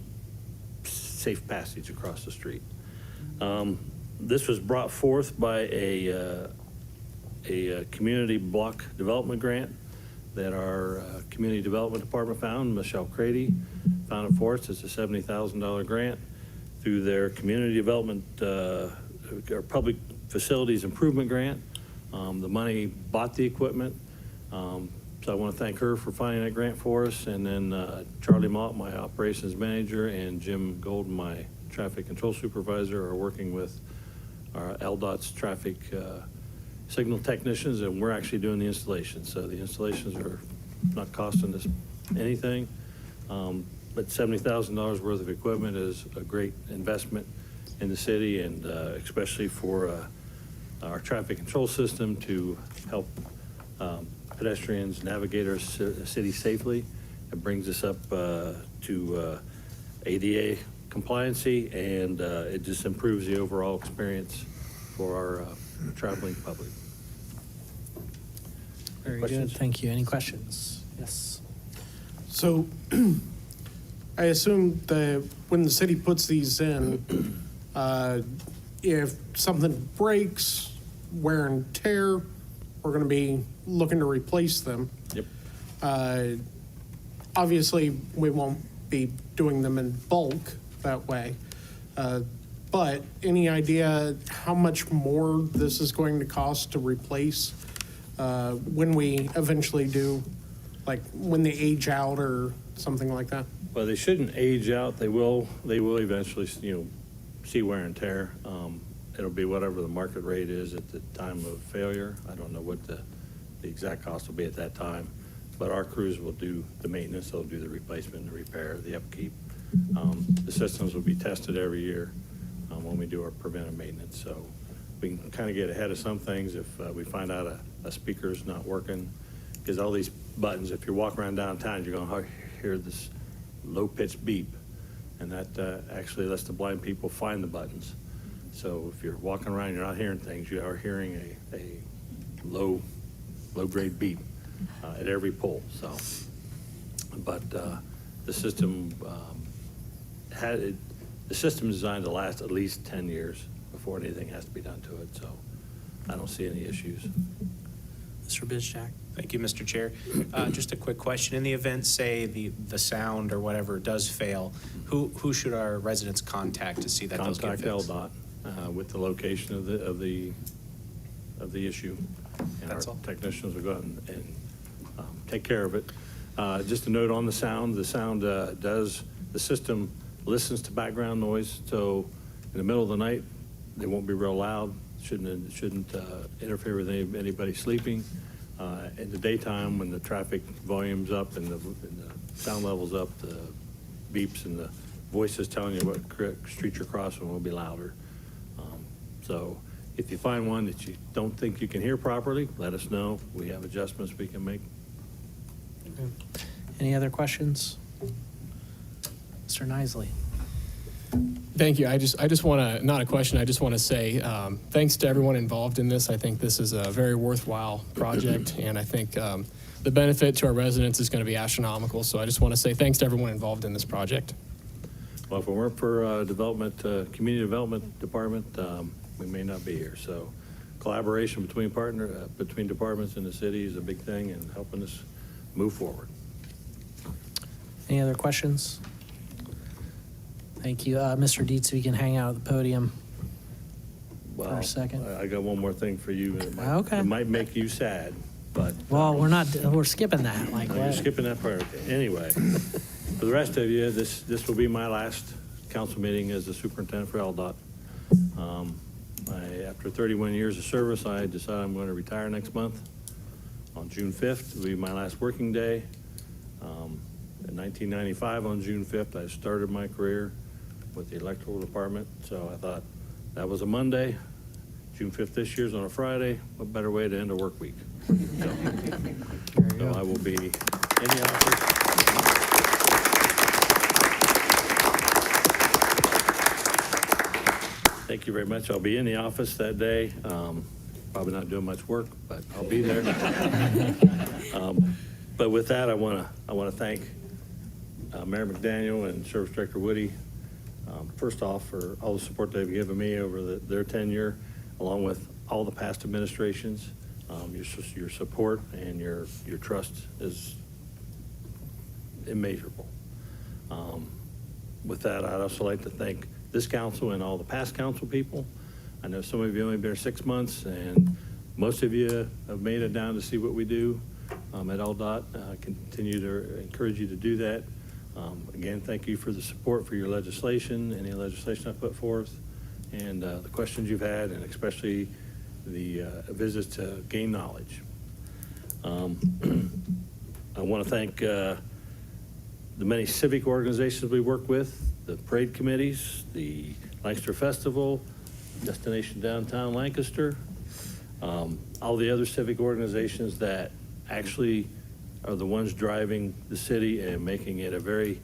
safe passage across the street. This was brought forth by a community block development grant that our community development department found. Michelle Crady found it for us. It's a $70,000 grant through their community development or public facilities improvement grant. The money bought the equipment. So I want to thank her for finding that grant for us. And then Charlie Mott, my operations manager, and Jim Golden, my traffic control supervisor, are working with our LDOT's traffic signal technicians, and we're actually doing the installation. So the installations are not costing us anything, but $70,000 worth of equipment is a great investment in the city, and especially for our traffic control system to help pedestrians navigate our city safely. It brings us up to ADA compliancy, and it just improves the overall experience for our traveling public. Very Questions? good, thank you. Any questions? Yes. So I assume that when the city puts these in, if something breaks, wear and tear, we're going to be looking to replace them. Yep. Obviously, we won't be doing them in bulk that way. But any idea how much more this is going to cost to replace when we eventually do, like when they age out or something like that? Well, they shouldn't age out. They will eventually, see wear and tear. It'll be whatever the market rate is at the time of failure. I don't know what the exact cost will be at that time, but our crews will do the maintenance. They'll do the replacement, the repair, the upkeep. The systems will be tested every year when we do our preventive maintenance. So we can kind of get ahead of some things if we find out a speaker's not working, because all these buttons, if you're walking around downtown, you're going to hear this low-pitched beep, and that actually lets the blind people find the buttons. So if you're walking around and you're not hearing things, you are hearing a low-grade beep at every pole. So, but the system the system is designed to last at least 10 years before anything has to be done to it. So I don't see any issues. Mr. Bizjak. Thank you, Mr. Chair. Just a quick question. In the event, say, the sound or whatever does fail, who should our residents contact to see that those get Contact fixed? LDOT with the location of the issue, and That's our all. technicians will go out and take care of it. Just a note on the sound. The system listens to background noise, so in the middle of the night, they won't be real loud. Shouldn't interfere with anybody sleeping. In the daytime, when the traffic volume's up and the sound level's up, the beeps and the voices telling you what street you're crossing will be louder. So if you find one that you don't think you can hear properly, let us know. We have adjustments we can make. Any other questions? Mr. Nisley. Thank you. I just want to, not a question, I just want to say thanks to everyone involved in this. I think this is a very worthwhile project, and I think the benefit to our residents is going to be astronomical. So I just want to say thanks to everyone involved in this project. Well, if it weren't for community development department, we may not be here. So collaboration between between departments in the city is a big thing and helping us move forward. Any other questions? Thank you. Mr. Dietz, if you can hang out at the podium for Well, a second. I got one more thing for you. Okay. It might make you sad, but. Well, we're skipping that. Like, No, you're what? skipping that part. Okay. Anyway, for the rest of you, this will be my last council meeting as the superintendent for LDOT. After 31 years of service, I decided I'm going to retire next month. On June 5th will be my last working day. In 1995, on June 5th, I started my career with the electrical department. So I thought that was a Monday. June 5th this year's on a Friday. What better way to end a work week? So I will be in the office. Thank you very much. I'll be in the office that day. Probably not doing much work, but I'll be there. But with that, I want to thank Mayor McDaniel and Service Director Woody, first off, for all the support they've given me over their tenure, along with all the past administrations. Your support and your trust is immeasurable. With that, I'd also like to thank this council and all the past council people. I know some of you only been here 6 months, and most of you have made it down to see what we do at LDOT. I continue to encourage you to do that. Again, thank you for the support for your legislation, any legislation I put forth, and the questions you've had, and especially the visits to gain knowledge. I want to thank the many civic organizations we work with, the parade committees, the Lancaster Festival, Destination Downtown Lancaster, all the other civic organizations that actually are the ones driving the city and making it a very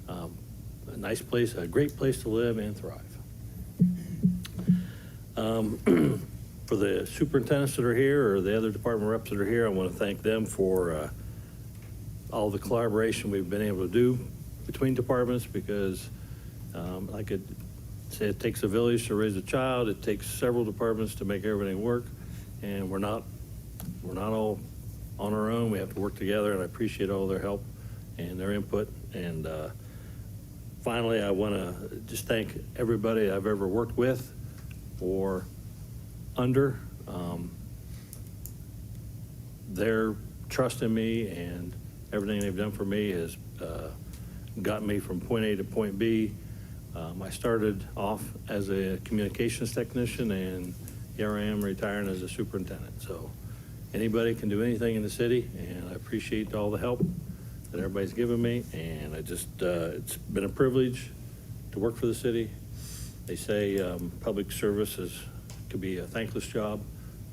a nice place, a great place to live and thrive. For the superintendents that are here or the other department reps that are here, I want to thank them for all the collaboration we've been able to do between departments, because like it say, it takes a village to raise a child. It takes several departments to make everything work, and we're not all on our own. We have to work together, and I appreciate all their help and their input. And finally, I want to just thank everybody I've ever worked with or under. Their trust in me and everything they've done for me has gotten me from point A to point B. I started off as a communications technician, and here I am retiring as a superintendent. So anybody can do anything in the city, and I appreciate all the help that everybody's given me. And I just, it's been a privilege to work for the city. They say public service could be a thankless job,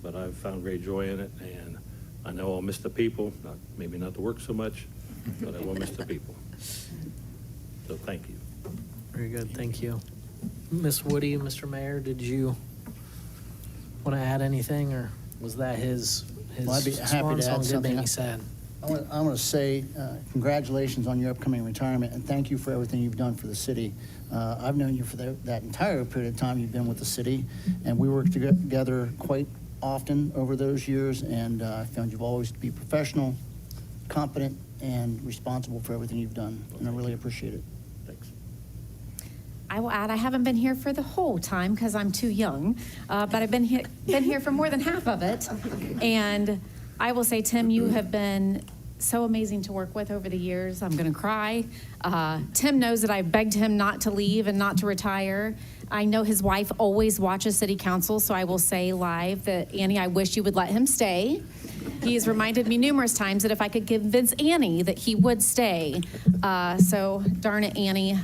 but I've found great joy in it. And I know I'll miss the people, maybe not the work so much, but I will miss the people. So thank you. Very good, thank you. Ms. Woody, Mr. Mayor, did you want to add anything, or was that his Well, I'd be happy swan to song add did something. make me sad? I want to say congratulations on your upcoming retirement, and thank you for everything you've done for the city. I've known you for that entire period of time you've been with the city, and we worked together quite often over those years, and I found you've always to be professional, competent, and responsible for everything you've done, and I really appreciate it. Thanks. I will add, I haven't been here for the whole time because I'm too young, but I've been here for more than half of it. And I will say, Tim, you have been so amazing to work with over the years. I'm going to cry. Tim knows that I begged him not to leave and not to retire. I know his wife always watches city council, so I will say live that, Annie, I wish you would let him stay. He has reminded me numerous times that if I could convince Annie that he would stay. So darn it, Annie.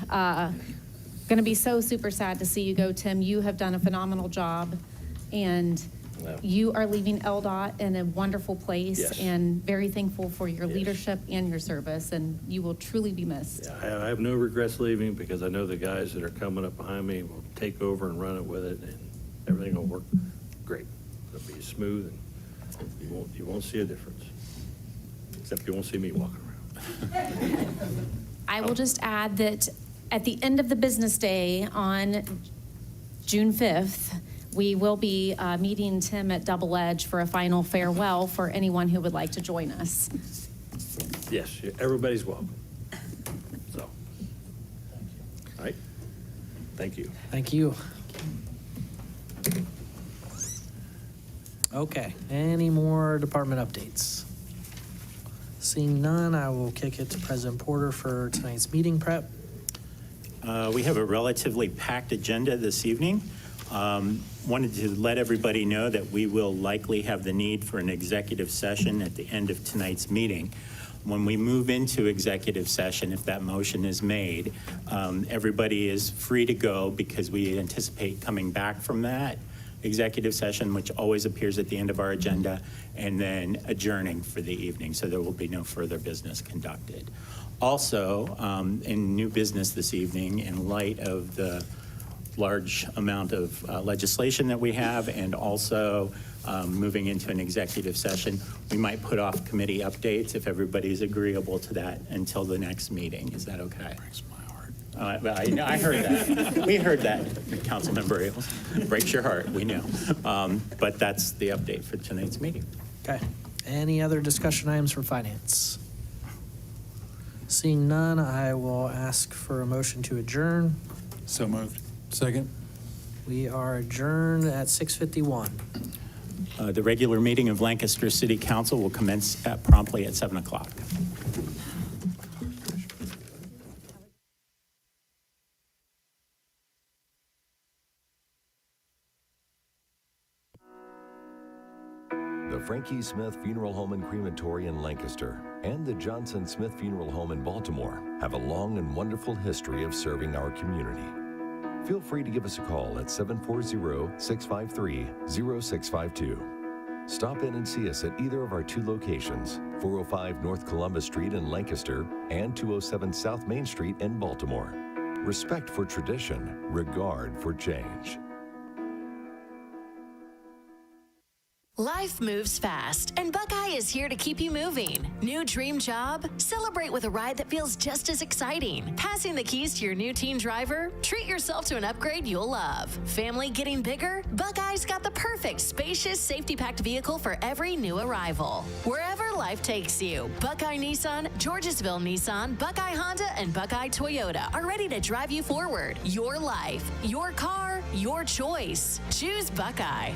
Going to be so super sad to see you go, Tim. You have done a phenomenal job, and you are leaving LDOT in a wonderful place. Yes. And very thankful for your leadership and your service, and you will truly be missed. Yeah, I have no regrets leaving, because I know the guys that are coming up behind me will take over and run it with it, and everything will work great. It'll be smooth, and you won't see a difference, except you won't see me walking around. I will just add that at the end of the business day on June 5th, We will be meeting Tim at Double Edge for a final farewell for anyone who would like to join us. Yes, everybody's welcome. So, all right. Thank you. Thank you. Okay, any more department updates? Seeing none, I will kick it to President Porter for tonight's meeting prep. We have a relatively packed agenda this evening. Wanted to let everybody know that we will likely have the need for an executive session at the end of tonight's meeting. When we move into executive session, if that motion is made, everybody is free to go because we anticipate coming back from that executive session, which always appears at the end of our agenda, and then adjourning for the evening. So there will be no further business conducted. Also, in new business this evening, in light of the large amount of legislation that we have, and also moving into an executive session, we might put off committee updates if everybody's agreeable to that until the next meeting. Is that okay? Breaks my heart. I heard that. We heard that, Councilmember Ailes. Breaks your heart, we know. But that's the update for tonight's meeting. Okay. Any other discussion items from finance? Seeing none, I will ask for a motion to adjourn. So moved. Second. We are adjourned at 6:51. The regular meeting of Lancaster City Council will commence promptly at 7 o'clock. The Frankie Smith Funeral Home and Crematory in Lancaster and the Johnson Smith Funeral Home in Baltimore have a long and wonderful history of serving our community. Feel free to give us a call at 740-653-0652. Stop in and see us at either of our two locations, 405 North Columbus Street in Lancaster and 207 South Main Street in Baltimore. Respect for tradition, regard for change. Life moves fast, and Buckeye is here to keep you moving. New dream job? Celebrate with a ride that feels just as exciting. Passing the keys to your new teen driver? Treat yourself to an upgrade you'll love. Family getting bigger? Buckeye's got the perfect spacious, safety-packed vehicle for every new arrival. Wherever life takes you, Buckeye Nissan, Georgesville Nissan, Buckeye Honda, and Buckeye Toyota are ready to drive you forward. Your life, your car, your choice. Choose Buckeye.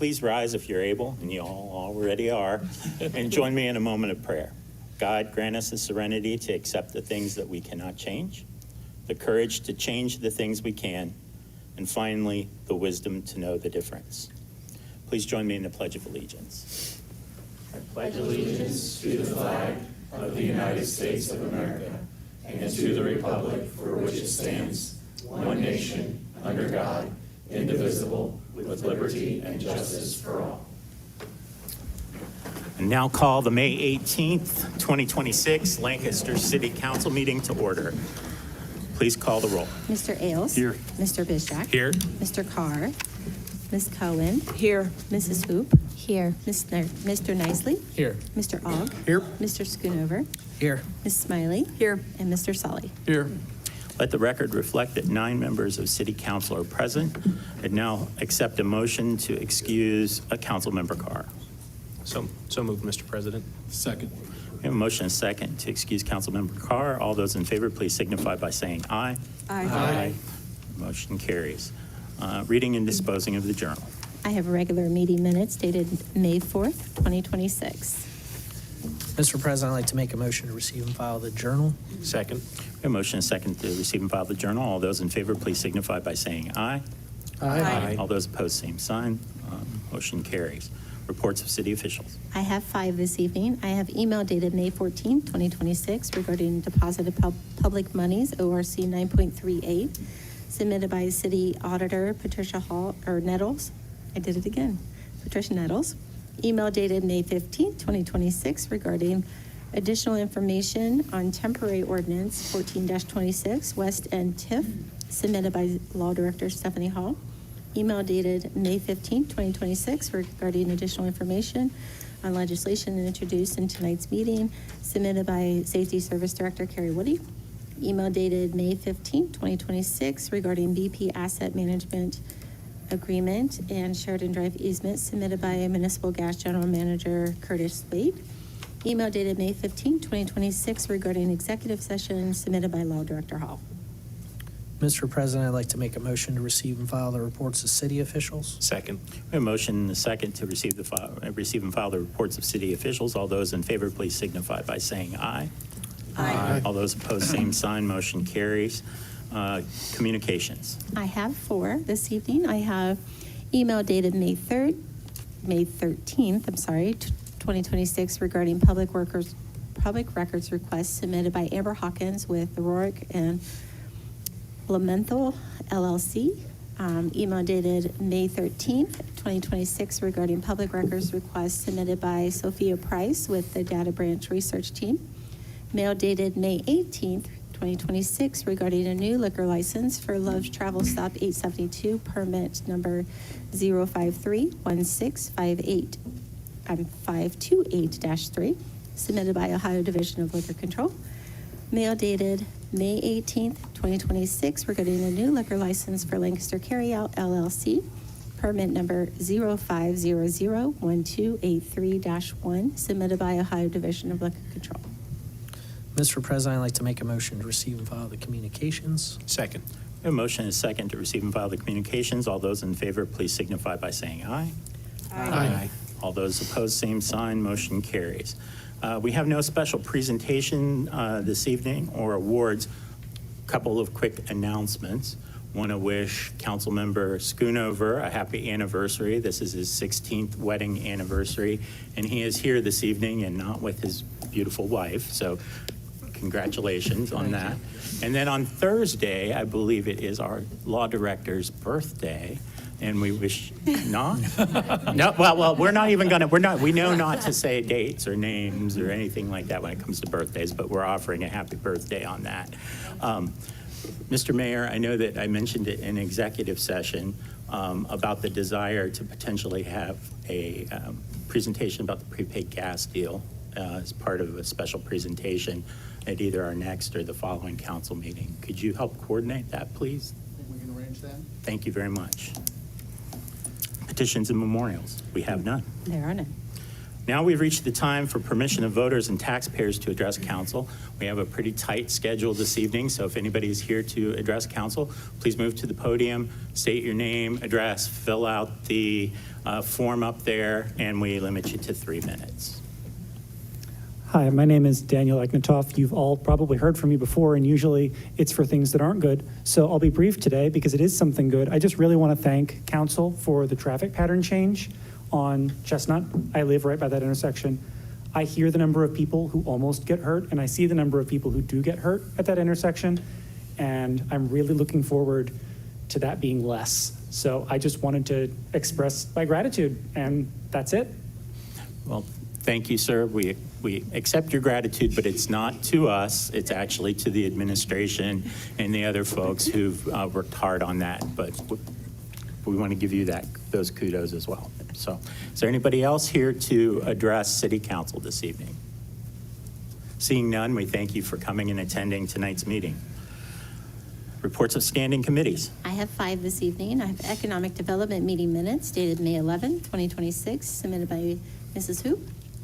please rise if you're able, and you all already are, and join me in a moment of prayer. God, grant us the serenity to accept the things that we cannot change, the courage to change the things we can, and finally, the wisdom to know the difference. Please join me in the Pledge of Allegiance. I pledge allegiance to the flag of the United States of America and to the republic for which it stands, one nation, under God, indivisible, with liberty and justice for all. And now call the May 18th, 2026 Lancaster City Council meeting to order. Please call the roll. Mr. Ailes. Here. Mr. Bizjack. Here. Mr. Carr. Ms. Cohen. Here. Mrs. Hoop. Here. Mr. Nicely. Here. Mr. Ogg. Here. Mr. Schoonover. Here. Ms. Smiley. Here. And Mr. Solly. Here. Let the record reflect that 9 members of City Council are present. And now accept a motion to excuse a council member Carr. So moved, Mr. President. Second. We have a motion and a second to excuse Councilmember Carr. All those in favor, please signify by saying aye. Aye. Motion carries. Reading and disposing of the journal. I have regular meeting minutes dated May 4th, 2026. Mr. President, I'd like to make a motion to receive and file the journal. Second. We have a motion and a second to receive and file the journal. All those in favor, please signify by saying aye. Aye. All those opposed, same sign. Motion carries. Reports of city officials. I have 5 this evening. I have email dated May 14, 2026 regarding deposit of public monies, ORC 9.38, submitted by City Auditor Patricia Nettles. I did it again. Patricia Nettles. Email dated May 15, 2026 regarding additional information on temporary ordinance 14-26 West End TIF, submitted by Law Director Stephanie Hall. Email dated May 15, 2026 regarding additional information on legislation introduced in tonight's meeting, submitted by Safety Service Director Carrie Woody. Email dated May 15, 2026 regarding BP Asset Management Agreement and Sheridan Drive easement, submitted by Municipal Gas General Manager Curtis Wade. Email dated May 15, 2026 regarding executive session, submitted by Law Director Hall. Mr. President, I'd like to make a motion to receive and file the reports of city officials. Second. We have a motion and a second to receive and file the reports of city officials. All those in favor, please signify by saying aye. Aye. All those opposed, same sign. Motion carries. Communications. I have 4 this evening. I have email dated May 13th, 2026 regarding public records requests submitted by Amber Hawkins with the Rorick and Blumenthal LLC. Email dated May 13th, 2026 regarding public records requests submitted by Sophia Price with the Data Branch Research Team. Mail dated May 18th, 2026 regarding a new liquor license for Love's Travel Stop 872, permit number 053-528-3, submitted by Ohio Division of Liquor Control. Mail dated May 18th, 2026 regarding a new liquor license for Lancaster Carryout LLC, permit number 05001283-1, submitted by Ohio Division of Liquor Control. Mr. President, I'd like to make a motion to receive and file the communications. Second. We have a motion and a second to receive and file the communications. All those in favor, please signify by saying aye. Aye. All those opposed, same sign. Motion carries. We have no special presentation this evening or awards. Couple of quick announcements. Want to wish Councilmember Schoonover a happy anniversary. This is his 16th wedding anniversary, and he is here this evening and not with his beautiful wife. So congratulations on that. And then on Thursday, I believe it is our law director's birthday. And we wish not. No, well, we're not even gonna. We know not to say dates or names or anything like that when it comes to birthdays. But we're offering a happy birthday on that. Mr. Mayor, I know that I mentioned it in executive session about the desire to potentially have a presentation about the prepaid gas deal as part of a special presentation at either our next or the following council meeting. Could you help coordinate that, please? I think we can arrange that. Thank you very much. Petitions and memorials. We have none. There are none. Now we've reached the time for permission of voters and taxpayers to address council. We have a pretty tight schedule this evening, so if anybody is here to address council, please move to the podium, state your name, address, fill out the form up there, and we limit you to 3 minutes. Hi, my name is Daniel Eknatoff. You've all probably heard from me before, and usually it's for things that aren't good. So I'll be brief today because it is something good. I just really want to thank council for the traffic pattern change on Chestnut. I live right by that intersection. I hear the number of people who almost get hurt, and I see the number of people who do get hurt at that intersection, and I'm really looking forward to that being less. So I just wanted to express my gratitude, and that's it. Well, thank you, sir. We accept your gratitude, but it's not to us. It's actually to the administration and the other folks who've worked hard on that. But we want to give you those kudos as well. So is there anybody else here to address City Council this evening? Seeing none, we thank you for coming and attending tonight's meeting. Reports of standing committees. I have 5 this evening. I have Economic Development Meeting Minutes dated May 11, 2026, submitted by Mrs. Hoop.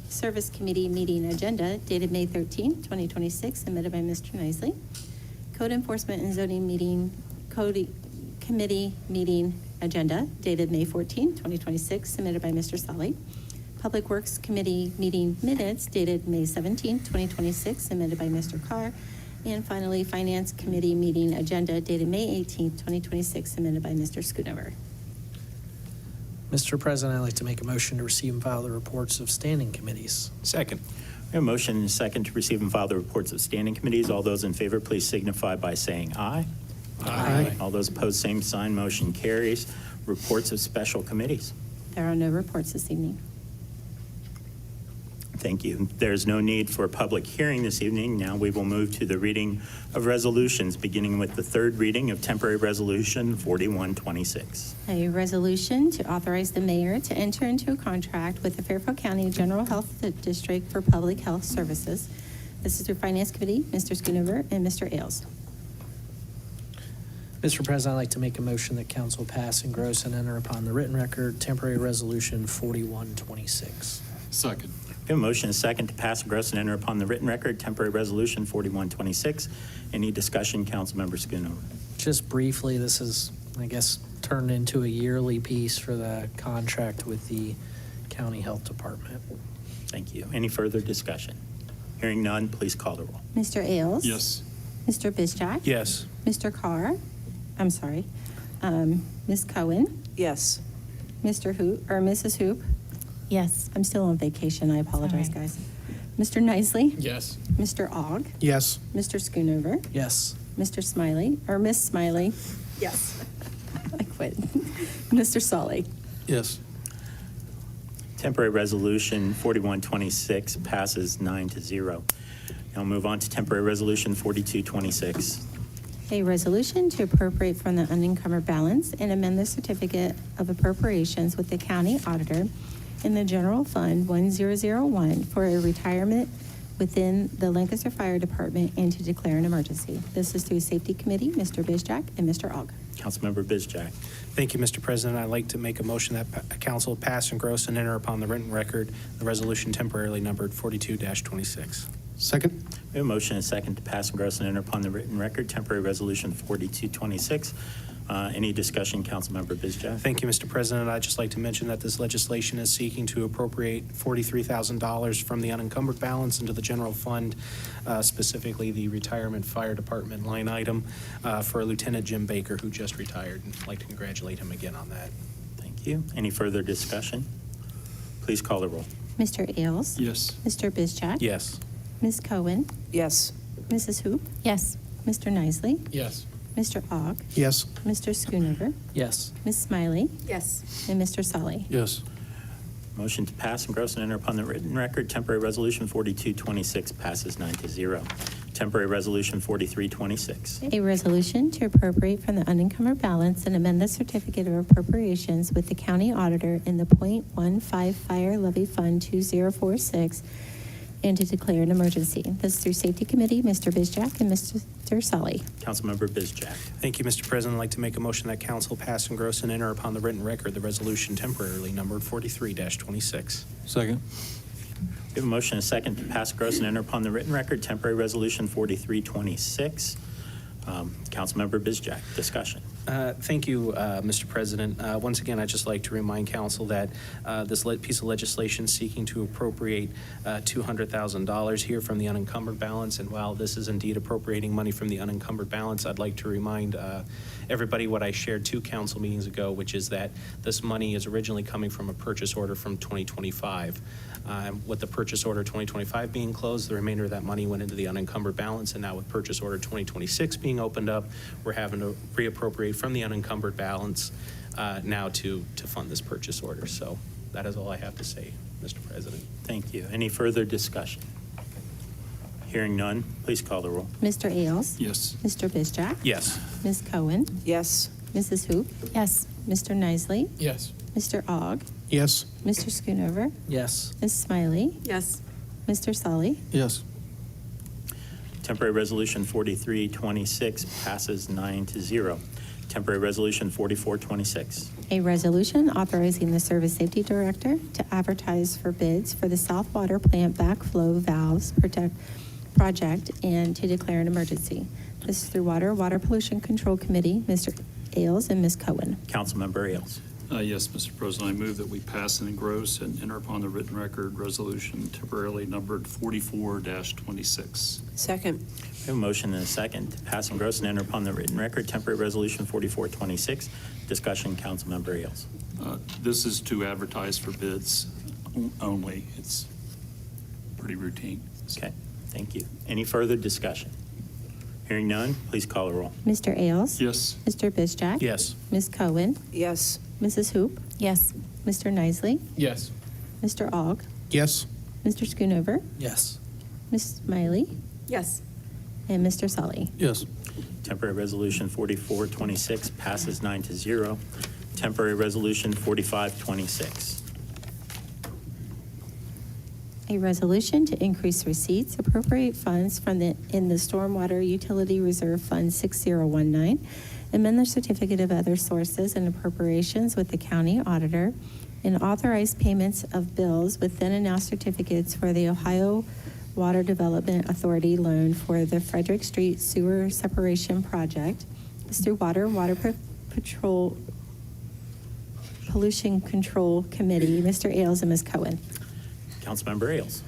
Service Committee Meeting Agenda dated May 13, 2026, submitted by Mr. Nisley. Code Enforcement and Zoning Committee Meeting Agenda dated May 14, 2026, submitted by Mr. Solly. Public Works Committee Meeting Minutes dated May 17, 2026, submitted by Mr. Carr. And finally, Finance Committee Meeting Agenda dated May 18, 2026, submitted by Mr. Schoonover. Mr. President, I'd like to make a motion to receive and file the reports of standing committees. Second. We have a motion and a second to receive and file the reports of standing committees. All those in favor, please signify by saying aye. Aye. All those opposed, same sign. Motion carries. Reports of special committees. There are no reports this evening. Thank you. There's no need for a public hearing this evening. Now we will move to the reading of resolutions, beginning with the third reading of temporary resolution 4126. A resolution to authorize the mayor to enter into a contract with the Fairfield County General Health District for Public Health Services. This is through Finance Committee, Mr. Schoonover and Mr. Ailes. Mr. President, I'd like to make a motion that council pass, engross, and enter upon the written record temporary resolution 4126. Second. We have a motion and a second to pass, engross, and enter upon the written record temporary resolution 4126. Any discussion, Councilmember Schoonover? Just briefly, this is, I guess, turned into a yearly piece for the contract with the county health department. Thank you. Any further discussion? Hearing none, please call the roll. Mr. Ailes? Yes. Mr. Bizjack? Yes. Mr. Carr? I'm sorry. Ms. Cohen? Yes. Mr. Hoop, or Mrs. Hoop? Yes. I'm still on vacation. I apologize, guys. Mr. Nisley? Yes. Mr. Ogg? Yes. Mr. Schoonover? Yes. Mr. Smiley, or Miss Smiley? Yes. I quit. Mr. Solly? Yes. Temporary resolution 4126 passes 9-0. Now move on to temporary resolution 4226. A resolution to appropriate from the unencumbered balance and amend the certificate of appropriations with the county auditor in the general fund 1001 for a retirement within the Lancaster Fire Department and to declare an emergency. This is through Safety Committee, Mr. Bizjack and Mr. Ogg. Councilmember Bizjack. Thank you, Mr. President. I'd like to make a motion that council pass, engross, and enter upon the written record the resolution temporarily numbered 42-26. Second. We have a motion and a second to pass, engross, and enter upon the written record temporary resolution 4226. Any discussion, Councilmember Bizjack? Thank you, Mr. President. I'd just like to mention that this legislation is seeking to appropriate $43,000 from the unencumbered balance into the general fund, specifically the retirement fire department line item for Lieutenant Jim Baker, who just retired. And I'd like to congratulate him again on that. Thank you. Any further discussion? Please call the roll. Mr. Ailes? Yes. Mr. Bizjack? Yes. Ms. Cohen? Yes. Mrs. Hoop? Yes. Mr. Nisley? Yes. Mr. Ogg? Yes. Mr. Schoonover? Yes. Ms. Smiley? Yes. And Mr. Solly? Yes. Motion to pass, engross, and enter upon the written record temporary resolution 4226 passes 9-0. Temporary resolution 4326. A resolution to appropriate from the unencumbered balance and amend the certificate of appropriations with the county auditor in the .15 Fire Levy Fund 2046 and to declare an emergency. This is through Safety Committee, Mr. Bizjack and Mr. Solly. Councilmember Bizjack. Thank you, Mr. President. I'd like to make a motion that council pass, engross, and enter upon the written record the resolution temporarily numbered 43-26. Second. We have a motion and a second to pass, gross, and enter upon the written record temporary resolution 4326. Councilmember Bizjack, discussion. Thank you, Mr. President. Once again, I'd just like to remind council that this piece of legislation seeking to appropriate $200,000 here from the unencumbered balance. And while this is indeed appropriating money from the unencumbered balance, I'd like to remind everybody what I shared 2 council meetings ago, which is that this money is originally coming from a purchase order from 2025. With the purchase order 2025 being closed, the remainder of that money went into the unencumbered balance, and now with purchase order 2026 being opened up, we're having to reappropriate from the unencumbered balance now to fund this purchase order. So that is all I have to say, Mr. President. Thank you. Any further discussion? Hearing none, please call the roll. Mr. Ailes? Yes. Mr. Bizjack? Yes. Ms. Cohen? Yes. Mrs. Hoop? Yes. Mr. Nisely? Yes. Mr. Ogg? Yes. Mr. Schoonover? Yes. Ms. Smiley? Yes. Mr. Sully? Yes. Temporary resolution 4326 passes 9-0. Temporary resolution 4426. A resolution authorizing the Service Safety Director to advertise for bids for the South Water Plant Backflow Valves project and to declare an emergency. This is through Water Pollution Control Committee, Mr. Ailes and Ms. Cohen. Councilmember Ailes. Yes, Mr. President, I move that we pass and engross and enter upon the written record resolution temporarily numbered 44-26. Second. We have a motion and a second to pass, engross, and enter upon the written record temporary resolution 4426. Discussion, Councilmember Ailes. This is to advertise for bids only. It's pretty routine. Okay, thank you. Any further discussion? Hearing none, please call the roll. Mr. Ailes? Yes. Mr. Bizjack? Yes. Ms. Cohen? Yes. Mrs. Hoop? Yes. Mr. Nisely? Yes. Mr. Ogg? Yes. Mr. Schoonover? Yes. Ms. Smiley? Yes. And Mr. Sully. Yes. Temporary resolution 4426 passes 9-0. Temporary resolution 4526. A resolution to increase receipts, appropriate funds in the Stormwater Utility Reserve Fund 6019, amend the certificate of other sources and appropriations with the county auditor, and authorize payments of bills with then and now certificates for the Ohio Water Development Authority loan for the Frederick Street Sewer Separation Project. It's through Pollution Control Committee, Mr. Ailes and Ms. Cohen. Councilmember Ailes.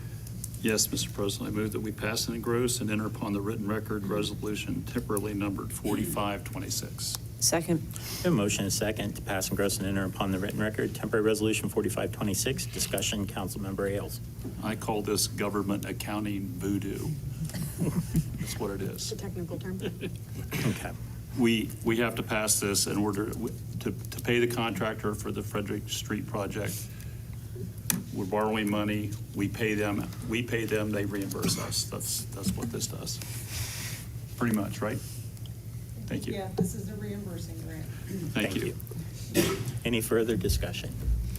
Yes, Mr. President, I move that we pass and engross and enter upon the written record resolution temporarily numbered 4526. Second. We have a motion and a second to pass, engross, and enter upon the written record temporary resolution 4526. Discussion, Councilmember Ailes. I call this government accounting voodoo. That's what it is. It's a technical term. Okay. We have to pass this in order to pay the contractor for the Frederick Street project. We're borrowing money, we pay them, they reimburse us. That's what this does. Pretty much, right? Thank you. Yeah, this is a reimbursing grant. Thank you. Any further discussion?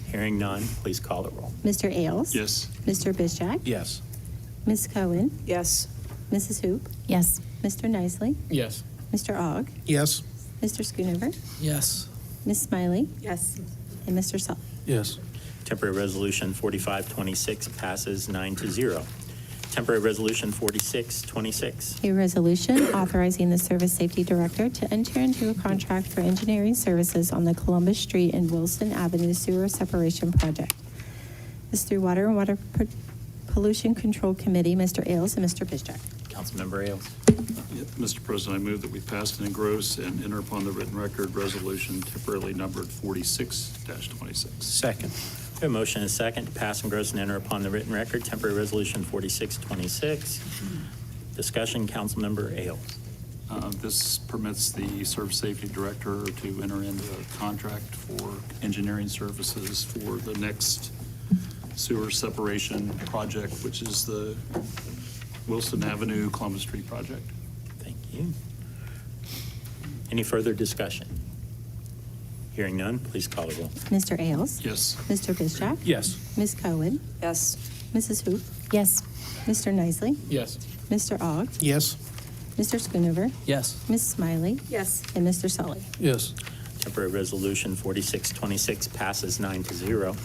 Hearing none, please call the roll. Mr. Ailes? Yes. Mr. Bizjack? Yes. Ms. Cohen? Yes. Mrs. Hoop? Yes. Mr. Nisely? Yes. Mr. Ogg? Yes. Mr. Schoonover? Yes. Ms. Smiley? Yes. And Mr. Sully. Yes. Temporary resolution 4526 passes 9-0. Temporary resolution 4626. A resolution authorizing the Service Safety Director to enter into a contract for engineering services on the Columbus Street and Wilson Avenue Sewer Separation Project. This is through Water Pollution Control Committee, Mr. Ailes and Mr. Bizjack. Councilmember Ailes. Mr. President, I move that we pass and engross and enter upon the written record resolution temporarily numbered 46-26. Second. We have a motion and a second to pass, engross, and enter upon the written record temporary resolution 4626. Discussion, Councilmember Ailes. This permits the Service Safety Director to enter into a contract for engineering services for the next sewer separation project, which is the Wilson Avenue, Columbus Street project. Thank you. Any further discussion? Hearing none, please call the roll. Mr. Ailes? Yes. Mr. Bizjack? Yes. Ms. Cohen? Yes. Mrs. Hoop? Yes. Mr. Nisely? Yes. Mr. Ogg? Yes. Mr. Schoonover? Yes. Ms. Smiley? Yes. And Mr. Sully. Yes. Temporary resolution 4626 passes 9-0.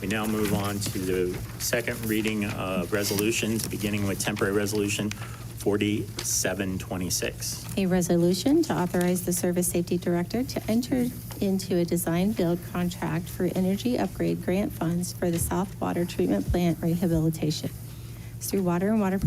We now move on to the second reading of resolutions, beginning with temporary resolution 4726. A resolution to authorize the Service Safety Director to enter into a design-build contract for energy upgrade grant funds for the South Water Treatment Plant rehabilitation. It's through Water and Water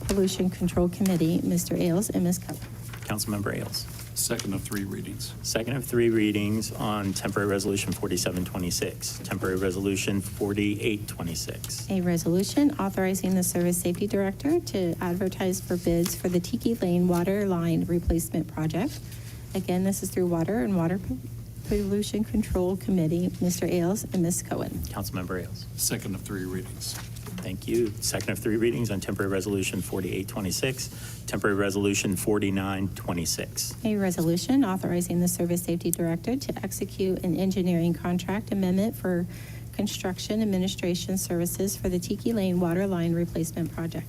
Pollution Control Committee, Mr. Ailes and Ms. Cohen. Councilmember Ailes. Second of three readings. Second of three readings on temporary resolution 4726. Temporary resolution 4826. A resolution authorizing the Service Safety Director to advertise for bids for the Tiki Lane Water Line Replacement Project. Again, this is through Water and Water Pollution Control Committee, Mr. Ailes and Ms. Cohen. Councilmember Ailes. Second of three readings. Thank you. Second of three readings on temporary resolution 4826. Temporary resolution 4926. A resolution authorizing the Service Safety Director to execute an engineering contract amendment for construction administration services for the Tiki Lane Water Line Replacement Project.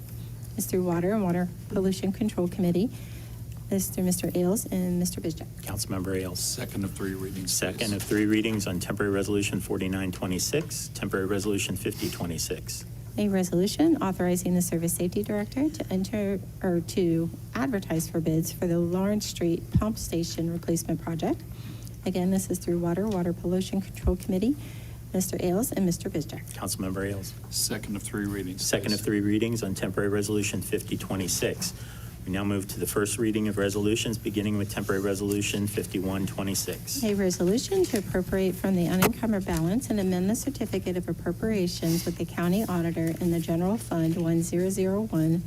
It's through Water and Water Pollution Control Committee. It's through Mr. Ailes and Mr. Bizjack. Councilmember Ailes. Second of three readings. Second please. of three readings on temporary resolution 4926. Temporary resolution 5026. A resolution authorizing the Service Safety Director to enter or to advertise for bids for the Lawrence Street Pump Station Replacement Project. Again, this is through Water Pollution Control Committee, Mr. Ailes and Mr. Bizjack. Councilmember Ailes. Second of three readings. Second please. of three readings on temporary resolution 5026. We now move to the first reading of resolutions, beginning with temporary resolution 5126. A resolution to appropriate from the unencumbered balance and amend the certificate of appropriations with the county auditor in the general fund 1001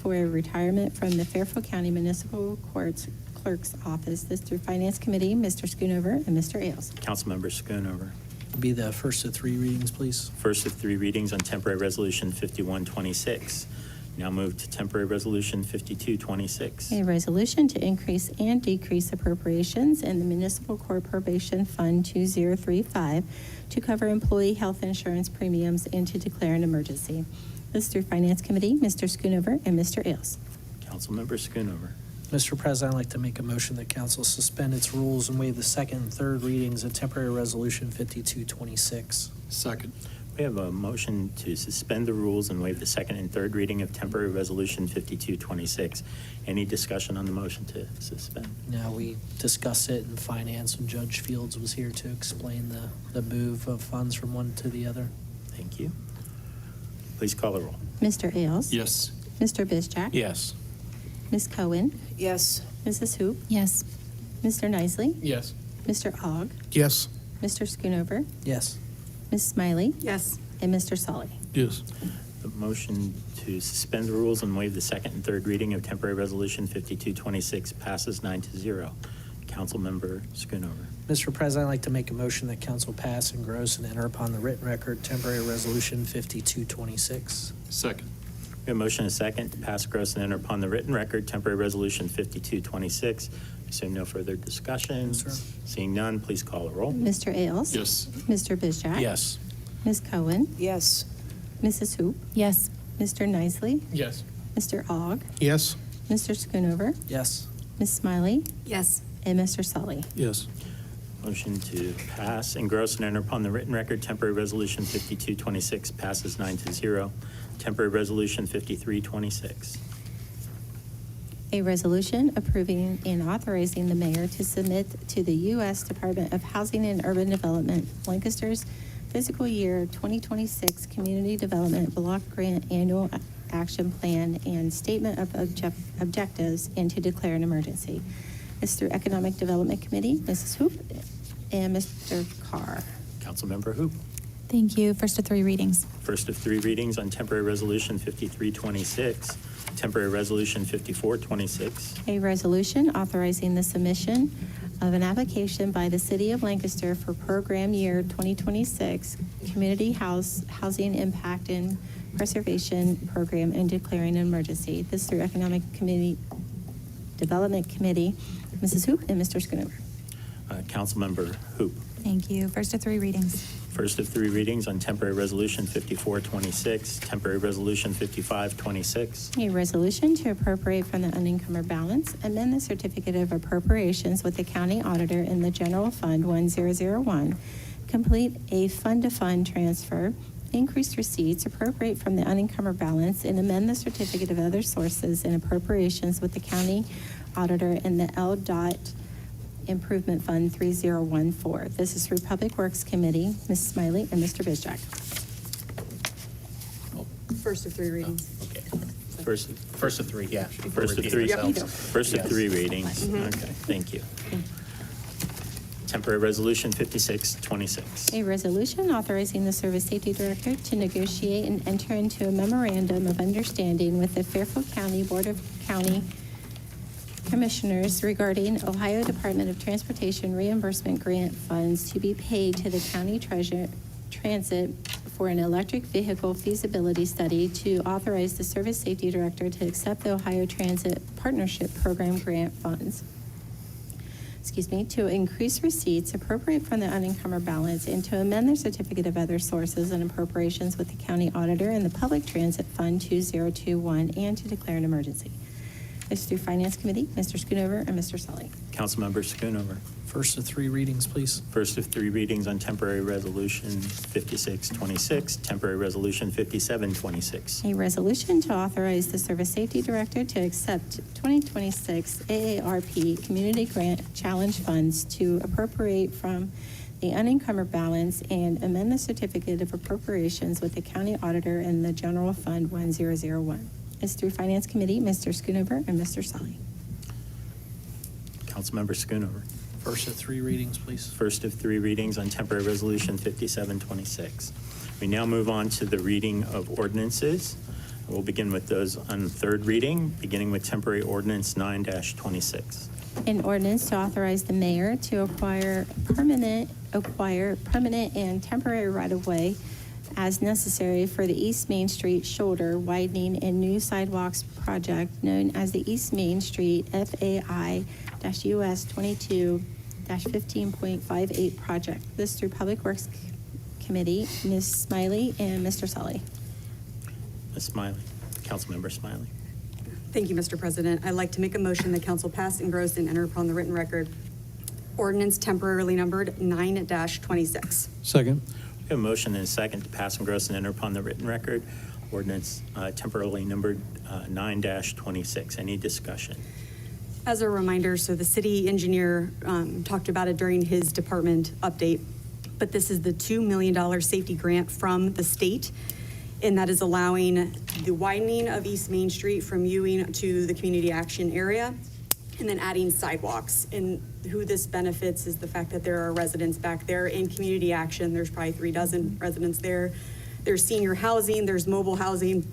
for a retirement from the Fairfield County Municipal Courts Clerk's Office. This through Finance Committee, Mr. Schoonover and Mr. Ailes. Councilmember Schoonover. Be the first of three readings, please. First of three readings on temporary resolution 5126. Now move to temporary resolution 5226. A resolution to increase and decrease appropriations in the Municipal Court Probation Fund 2035 to cover employee health insurance premiums and to declare an emergency. This through Finance Committee, Mr. Schoonover and Mr. Ailes. Councilmember Schoonover. Mr. President, I'd like to make a motion that council suspend its rules and waive the second and third readings of temporary resolution 5226. Second. We have a motion to suspend the rules and waive the second and third reading of temporary resolution 5226. Any discussion on the motion to suspend? Now, we discussed it in finance and Judge Fields was here to explain the move of funds from one to the other. Thank you. Please call the roll. Mr. Ailes. Yes. Mr. Bizjack. Yes. Ms. Cohen. Yes. Mrs. Hoop. Yes. Mr. Nisely. Yes. Mr. Ogg. Yes. Mr. Schoonover. Yes. Ms. Smiley. Yes. And Mr. Solly. Yes. The motion to suspend the rules and waive the second and third reading of temporary resolution 5226 passes 9-0. Councilmember Schoonover. Mr. President, I'd like to make a motion that council pass, engross, and enter upon the written record temporary resolution 5226. Second. We have a motion and a second to pass, gross, and enter upon the written record temporary resolution 5226. Assume no further discussion. Yes, sir. Seeing none, please call the roll. Mr. Ailes. Yes. Mr. Bizjack. Yes. Ms. Cohen. Yes. Mrs. Hoop. Yes. Mr. Nisely. Yes. Mr. Ogg. Yes. Mr. Schoonover. Yes. Ms. Smiley. Yes. And Mr. Solly. Yes. Motion to pass, engross, and enter upon the written record temporary resolution 5226 passes 9-0. Temporary resolution 5326. A resolution approving and authorizing the mayor to submit to the U.S. Department of Housing and Urban Development Lancaster's fiscal year 2026 Community Development Block Grant Annual Action Plan and Statement of Objectives and to declare an emergency. It's through Economic Development Committee, Mrs. Hoop and Mr. Carr. Councilmember Hoop. Thank you. First of three readings. First of three readings on temporary resolution 5326. Temporary resolution 5426. A resolution authorizing the submission of an application by the City of Lancaster for Program Year 2026 Community Housing Impact and Preservation Program and declaring an emergency. This through Economic Development Committee, Mrs. Hoop and Mr. Schoonover. Councilmember Hoop. Thank you. First of three readings. First of three readings on temporary resolution 5426. Temporary resolution 5526. A resolution to appropriate from the unencumbered balance, amend the certificate of appropriations with the county auditor in the general fund 1001, complete a fund-to-fund transfer, increase receipts, appropriate from the unencumbered balance, and amend the certificate of other sources and appropriations with the county auditor and the LDOT Improvement Fund 3014. This is through Public Works Committee, Ms. Smiley and Mr. Bizjack. First of three readings. Okay. First of three, yeah. First of reading three, themselves. first of three readings. Okay, thank you. Temporary Resolution 5626. A resolution authorizing the Service Safety Director to negotiate and enter into a memorandum of understanding with the Fairfield County Board of County Commissioners regarding Ohio Department of Transportation reimbursement grant funds to be paid to the county transit for an electric vehicle feasibility study, to authorize the Service Safety Director to accept the Ohio Transit Partnership Program grant funds. To increase receipts, appropriate from the unencumbered balance, and to amend the certificate of other sources and appropriations with the county auditor and the Public Transit Fund 2021, and to declare an emergency. This is through Finance Committee, Mr. Schoonover and Mr. Sully. Councilmember Schoonover. First of three readings, please. First of three readings on Temporary Resolution 5626, Temporary Resolution 5726. A resolution to authorize the Service Safety Director to accept 2026 AARP Community Grant Challenge Funds to appropriate from the unencumbered balance and amend the certificate of appropriations with the county auditor and the General Fund 1001. It's through Finance Committee, Mr. Schoonover and Mr. Sully. Councilmember Schoonover. First of three readings, please. First of three readings on Temporary Resolution 5726. We now move on to the reading of ordinances. We'll begin with those on third reading, beginning with Temporary Ordinance 9-26. An ordinance to authorize the mayor to acquire permanent and temporary right-of-way as necessary for the East Main Street shoulder widening and new sidewalks project known as the East Main Street FAI-US 22-15.58 project. This through Public Works Committee, Ms. Smiley and Mr. Sully. Ms. Smiley, Councilmember Smiley. Thank you, Mr. President. I'd like to make a motion that council pass, engross, and enter upon the written record ordinance temporarily numbered 9-26. Second. We have a motion and a second to pass, engross, and enter upon the written record ordinance temporarily numbered 9-26. Any discussion? As a reminder, so the city engineer talked about it during his department update, but this is the $2 million safety grant from the state, and that is allowing the widening of East Main Street from Ewing to the community action area, and then adding sidewalks. And who this benefits is the fact that there are residents back there in community action. There's probably 36 residents there. There's senior housing, there's mobile housing.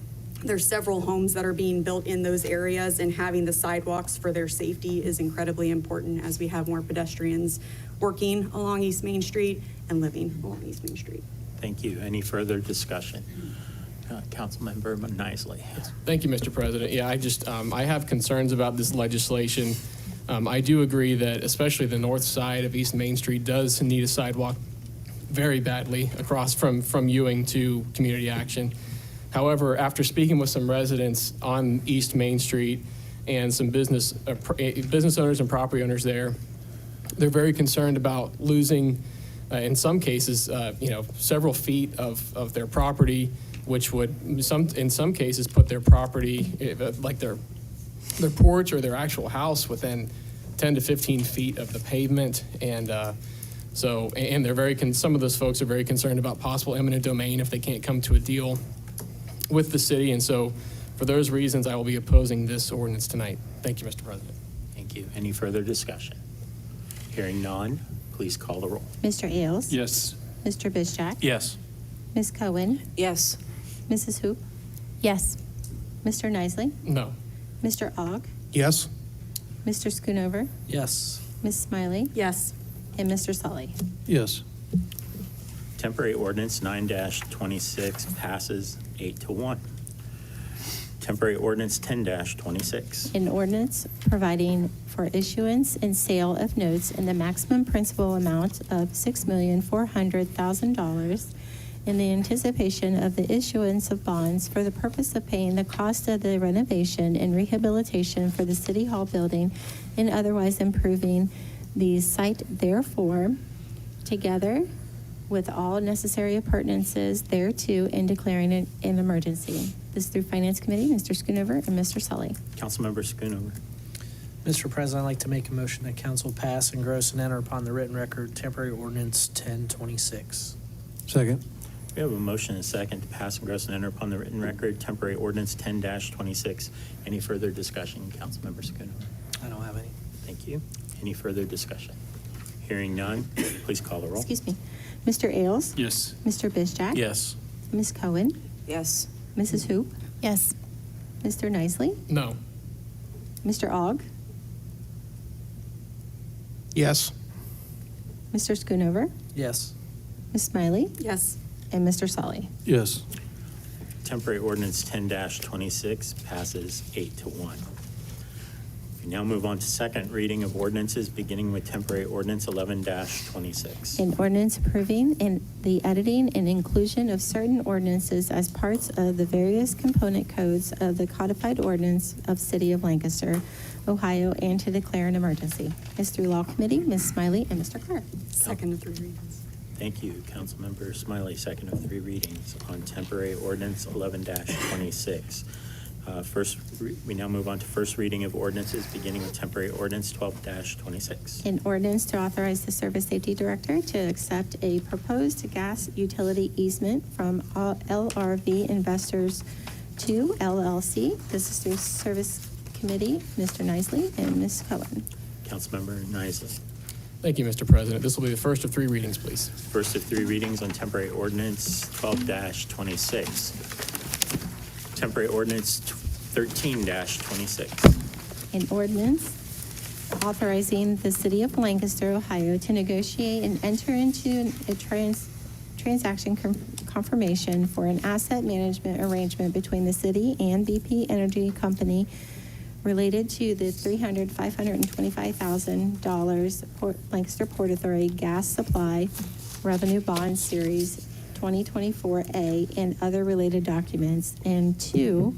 There's several homes that are being built in those areas, and having the sidewalks for their safety is incredibly important as we have more pedestrians working along East Main Street and living along East Main Street. Thank you. Any further discussion? Councilmember Nisley. Thank you, Mr. President. Yeah, I have concerns about this legislation. I do agree that especially the north side of East Main Street does need a sidewalk very badly across from Ewing to Community Action. However, after speaking with some residents on East Main Street and some business owners and property owners there, they're very concerned about losing, in some cases, several feet of their property, which would in some cases put their property, like their porch or their actual house, within 10 to 15 feet of the pavement. And they're some of those folks are very concerned about possible eminent domain if they can't come to a deal with the city. And so for those reasons, I will be opposing this ordinance tonight. Thank you, Mr. President. Thank you. Any further discussion? Hearing none, please call the roll. Mr. Ailes? Yes. Mr. Bizjack? Yes. Ms. Cohen? Yes. Mrs. Hoop? Yes. Mr. Nisley? No. Mr. Ogg? Yes. Mr. Schoonover? Yes. Ms. Smiley? Yes. And Mr. Sully. Yes. Temporary Ordinance 9-26 passes 8-1. Temporary Ordinance 10-26. An ordinance providing for issuance and sale of notes in the maximum principal amount of $6,400,000 in the anticipation of the issuance of bonds for the purpose of paying the cost of the renovation and rehabilitation for the City Hall building and otherwise improving the site therefore, together with all necessary appurtenances thereto and declaring it an emergency. This is through Finance Committee, Mr. Schoonover and Mr. Sully. Councilmember Schoonover. Mr. President, I'd like to make a motion that council pass, engross, and enter upon the written record temporary ordinance 1026. Second. We have a motion and a second to pass, engross, and enter upon the written record temporary ordinance 10-26. Any further discussion, Councilmember Schoonover? I don't have any. Thank you. Any further discussion? Hearing none, please call the roll. Excuse me. Mr. Ailes? Yes. Mr. Bizjack? Yes. Ms. Cohen? Yes. Mrs. Hoop? Yes. Mr. Nicely? No. Mr. Ogg? Yes. Mr. Schoonover? Yes. Ms. Smiley? Yes. And Mr. Sully. Yes. Temporary ordinance 10-26 passes 8-1. We now move on to second reading of ordinances, beginning with temporary ordinance 11-26. An ordinance approving the editing and inclusion of certain ordinances as parts of the various component codes of the codified ordinance of City of Lancaster, Ohio, and to declare an emergency. It's through Law Committee, Ms. Smiley and Mr. Carr. Second of 3 readings. Thank you, Councilmember Smiley, second of 3 readings on temporary ordinance 11-26. We now move on to first reading of ordinances, beginning with temporary ordinance 12-26. An ordinance to authorize the Service Safety Director to accept a proposed gas utility easement from LRV Investors 2 LLC. This is through Service Committee, Mr. Nicely and Ms. Cohen. Councilmember Nisley. Thank you, Mr. President. This will be the first of 3 readings, please. First of 3 readings on temporary ordinance 12-26. Temporary ordinance 13-26. An ordinance authorizing the City of Lancaster, Ohio, to negotiate and enter into a transaction confirmation for an asset management arrangement between the city and BP Energy Company related to the $525,000 Lancaster Port Authority Gas Supply Revenue Bond Series 2024A and other related documents. And 2,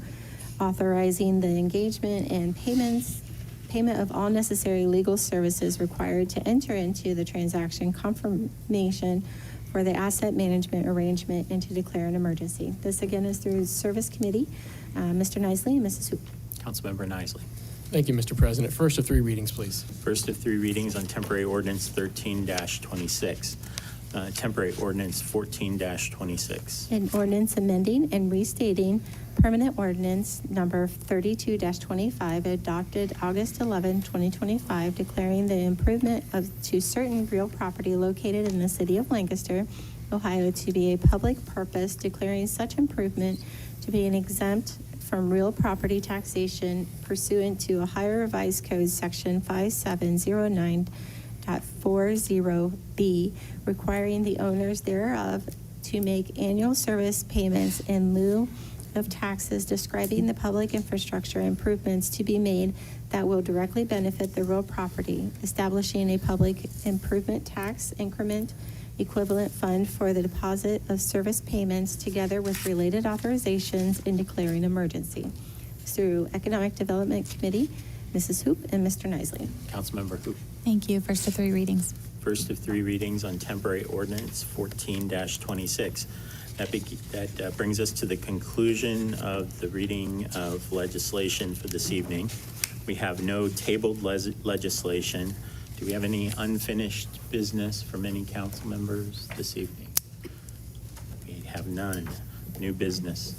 authorizing the engagement and payment of all necessary legal services required to enter into the transaction confirmation for the asset management arrangement and to declare an emergency. This again is through Service Committee, Mr. Nicely and Mrs. Hoop. Councilmember Nisley. Thank you, Mr. President. First of 3 readings, please. First of 3 readings on temporary ordinance 13-26. Temporary ordinance 14-26. An ordinance amending and restating permanent ordinance number 32-25 adopted August 11, 2025, declaring the improvement to certain real property located in the city of Lancaster, Ohio, to be a public purpose, declaring such improvement to be an exempt from real property taxation pursuant to Ohio Revised Code Section 5709.40B, requiring the owners thereof to make annual service payments in lieu of taxes, describing the public infrastructure improvements to be made that will directly benefit the real property, establishing a public improvement tax increment equivalent fund for the deposit of service payments together with related authorizations and declaring emergency. Through Economic Development Committee, Mrs. Hoop and Mr. Nicely. Councilmember Hoop. Thank you. First of 3 readings. First of 3 readings on temporary ordinance 14-26. That brings us to the conclusion of the reading of legislation for this evening. We have no tabled legislation. Do we have any unfinished business from any council members this evening? We have none. New business.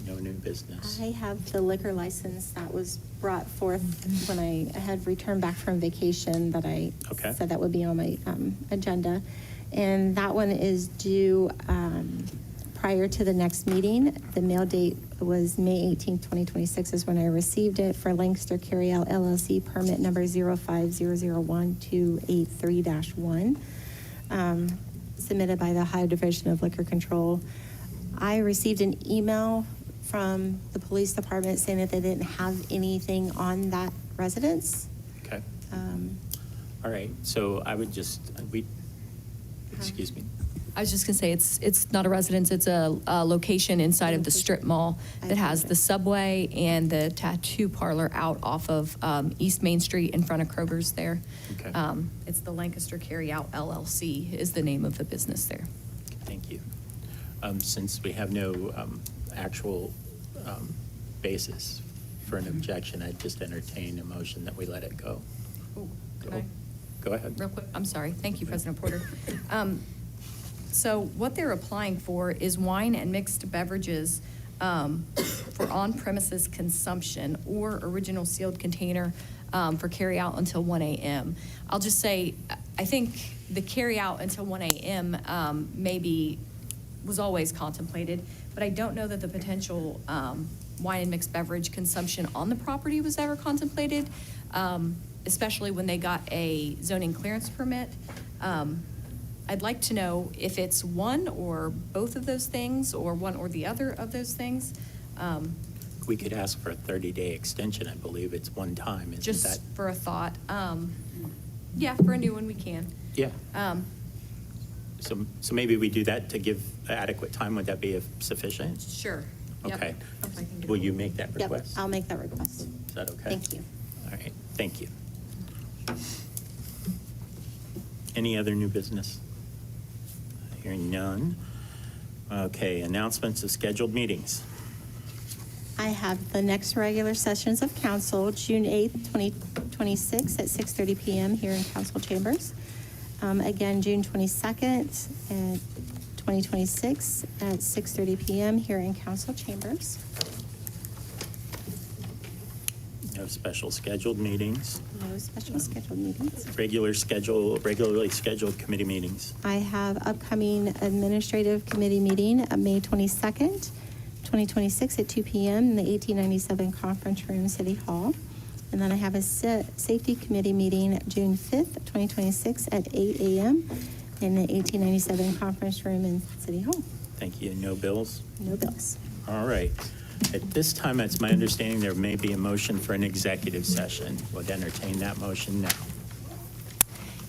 No new business. I have the liquor license that was brought forth when I had returned back from vacation that I said that would be on my agenda. And that one is due prior to the next meeting. The mail date was May 18, 2026 is when I received it for Lancaster Carryout LLC permit number 05001-283-1, submitted by the Ohio Division of Liquor Control. I received an email from the police department saying that they didn't have anything on that residence. Okay. All right. So I would just, excuse me. I was just going to say, it's not a residence, it's a location inside of the strip mall that has the Subway and the tattoo parlor out off of East Main Street in front of Kroger's there. Okay. It's the Lancaster Carryout LLC is the name of the business there. Thank you. Since we have no actual basis for an objection, I'd just entertain a motion that we let it go. Oh, can I? Go ahead. Real quick, I'm sorry. Thank you, President Porter. So what they're applying for is wine and mixed beverages for on-premises consumption or original sealed container for carry-out until 1 a.m. I'll just say, I think the carry-out until 1 a.m. maybe was always contemplated, but I don't know that the potential wine and mixed beverage consumption on the property was ever contemplated, especially when they got a zoning clearance permit. I'd like to know if it's one or both of those things, or one or the other of those things. We could ask for a 30-day extension. I believe it's one time, isn't that? Just for a thought. Yeah, for a new one, we can. Yeah. So maybe we do that to give adequate time. Would that be sufficient? Sure. Yep. Okay. If I can get Will it. you make that Yep, request? I'll make that request. Is that okay? Thank you. All right, thank you. Any other new business? Hearing none. Okay, announcements of scheduled meetings. I have the next regular sessions of council, June 8th, 2026 at 6:30 PM here in council chambers. Again, June 22nd, 2026 at 6:30 PM here in council chambers. No special scheduled meetings. No special scheduled meetings. Regularly scheduled committee meetings. I have upcoming administrative committee meeting May 22nd, 2026 at 2 PM in the 1897 Conference Room, City Hall. And then I have a safety committee meeting June 5th, 2026 at 8 AM in the 1897 Conference Room in City Hall. Thank you. No bills? No bills. All right. At this time, it's my understanding there may be a motion for an executive session. Would entertain that motion now.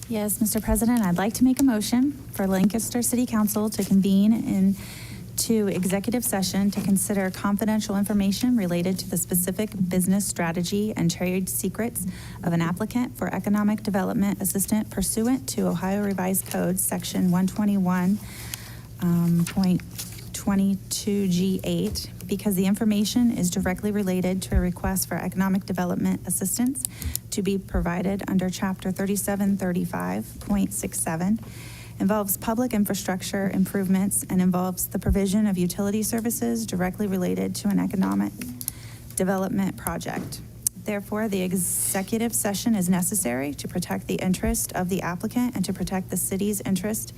Yes, Mr. President, I'd like to make a motion for Lancaster City Council to convene into executive session to consider confidential information related to the specific business strategy and trade secrets of an applicant for economic development assistant pursuant to Ohio Revised Code, Section 121.22G8, because the information is directly related to a request for economic development assistance to be provided under Chapter 3735.67, involves public infrastructure improvements, and involves the provision of utility services directly related to an economic development project. Therefore, the executive session is necessary to protect the interest of the applicant and to protect the city's interest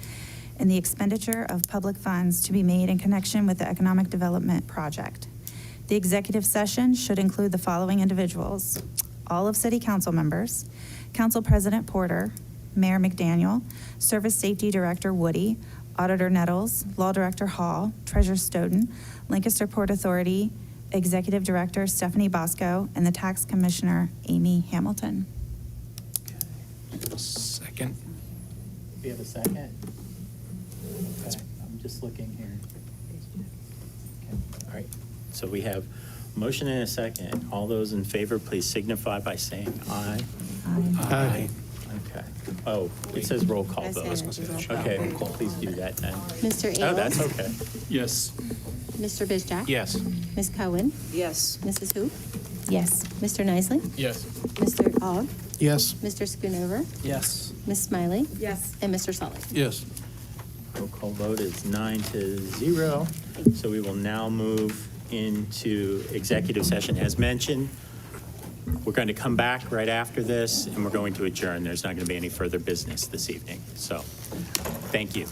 in the expenditure of public funds to be made in connection with the economic development project. The executive session should include the following individuals: all of City Council members, Council President Porter, Mayor McDaniel, Service Safety Director Woody, Auditor Nettles, Law Director Hall, Treasurer Stoughton, Lancaster Port Authority Executive Director Stephanie Bosco, and the Tax Commissioner Amy Hamilton. Second. We have a second? Okay, I'm just looking here. Okay, all right. So we have a motion and a second. All those in favor, please signify by saying aye. Aye. Okay. Oh, it says roll call I say vote. it as roll call. Okay, please do that then. Mr. Oh, Ailes? that's okay. Yes. Mr. Bizjack? Yes. Ms. Cohen? Yes. Mrs. Hoop? Yes. Mr. Nisling? Yes. Mr. Ogg? Yes. Mr. Schoonover? Yes. Ms. Smiley? Yes. And Mr. Sully? Yes. Roll call vote is 9-0. So we will now move into executive session. As mentioned, we're going to come back right after this, and we're going to adjourn. There's not going to be any further business this evening. So, thank you.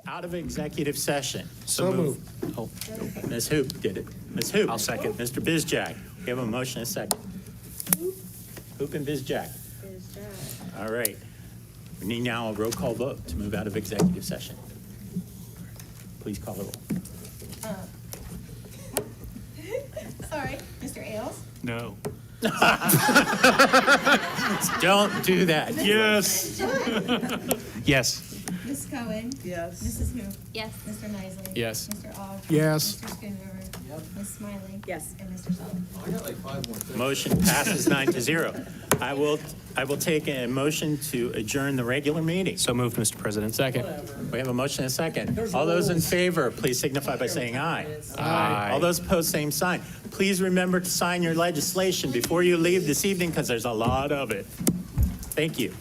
out of executive session. So moved. Oh, Ms. Hoop did it. Ms. Hoop. I'll second. Mr. Bizjack. We have a motion and a second. Hoop and Bizjack. All right. We need now a roll call vote to move out of executive session. Please call the roll. Sorry, Mr. Ailes? No. Don't do that. Yes. yes. Ms. Cohen? Yes. Mrs. Hoop? Yes. Mr. Nisely? Yes. Mr. Aug? Yes. Mr. Schoonover? Yep. Ms. Smiley? Yes. And Mr. Sullivan? Motion passes 9-0. I will take a motion to adjourn the regular meeting. So moved, Mr. President. Second. We have a motion and a second. All those in favor, please signify by saying aye. Aye. All those opposed, same sign. Please remember to sign your legislation before you leave this evening because there's a lot of it. Thank you.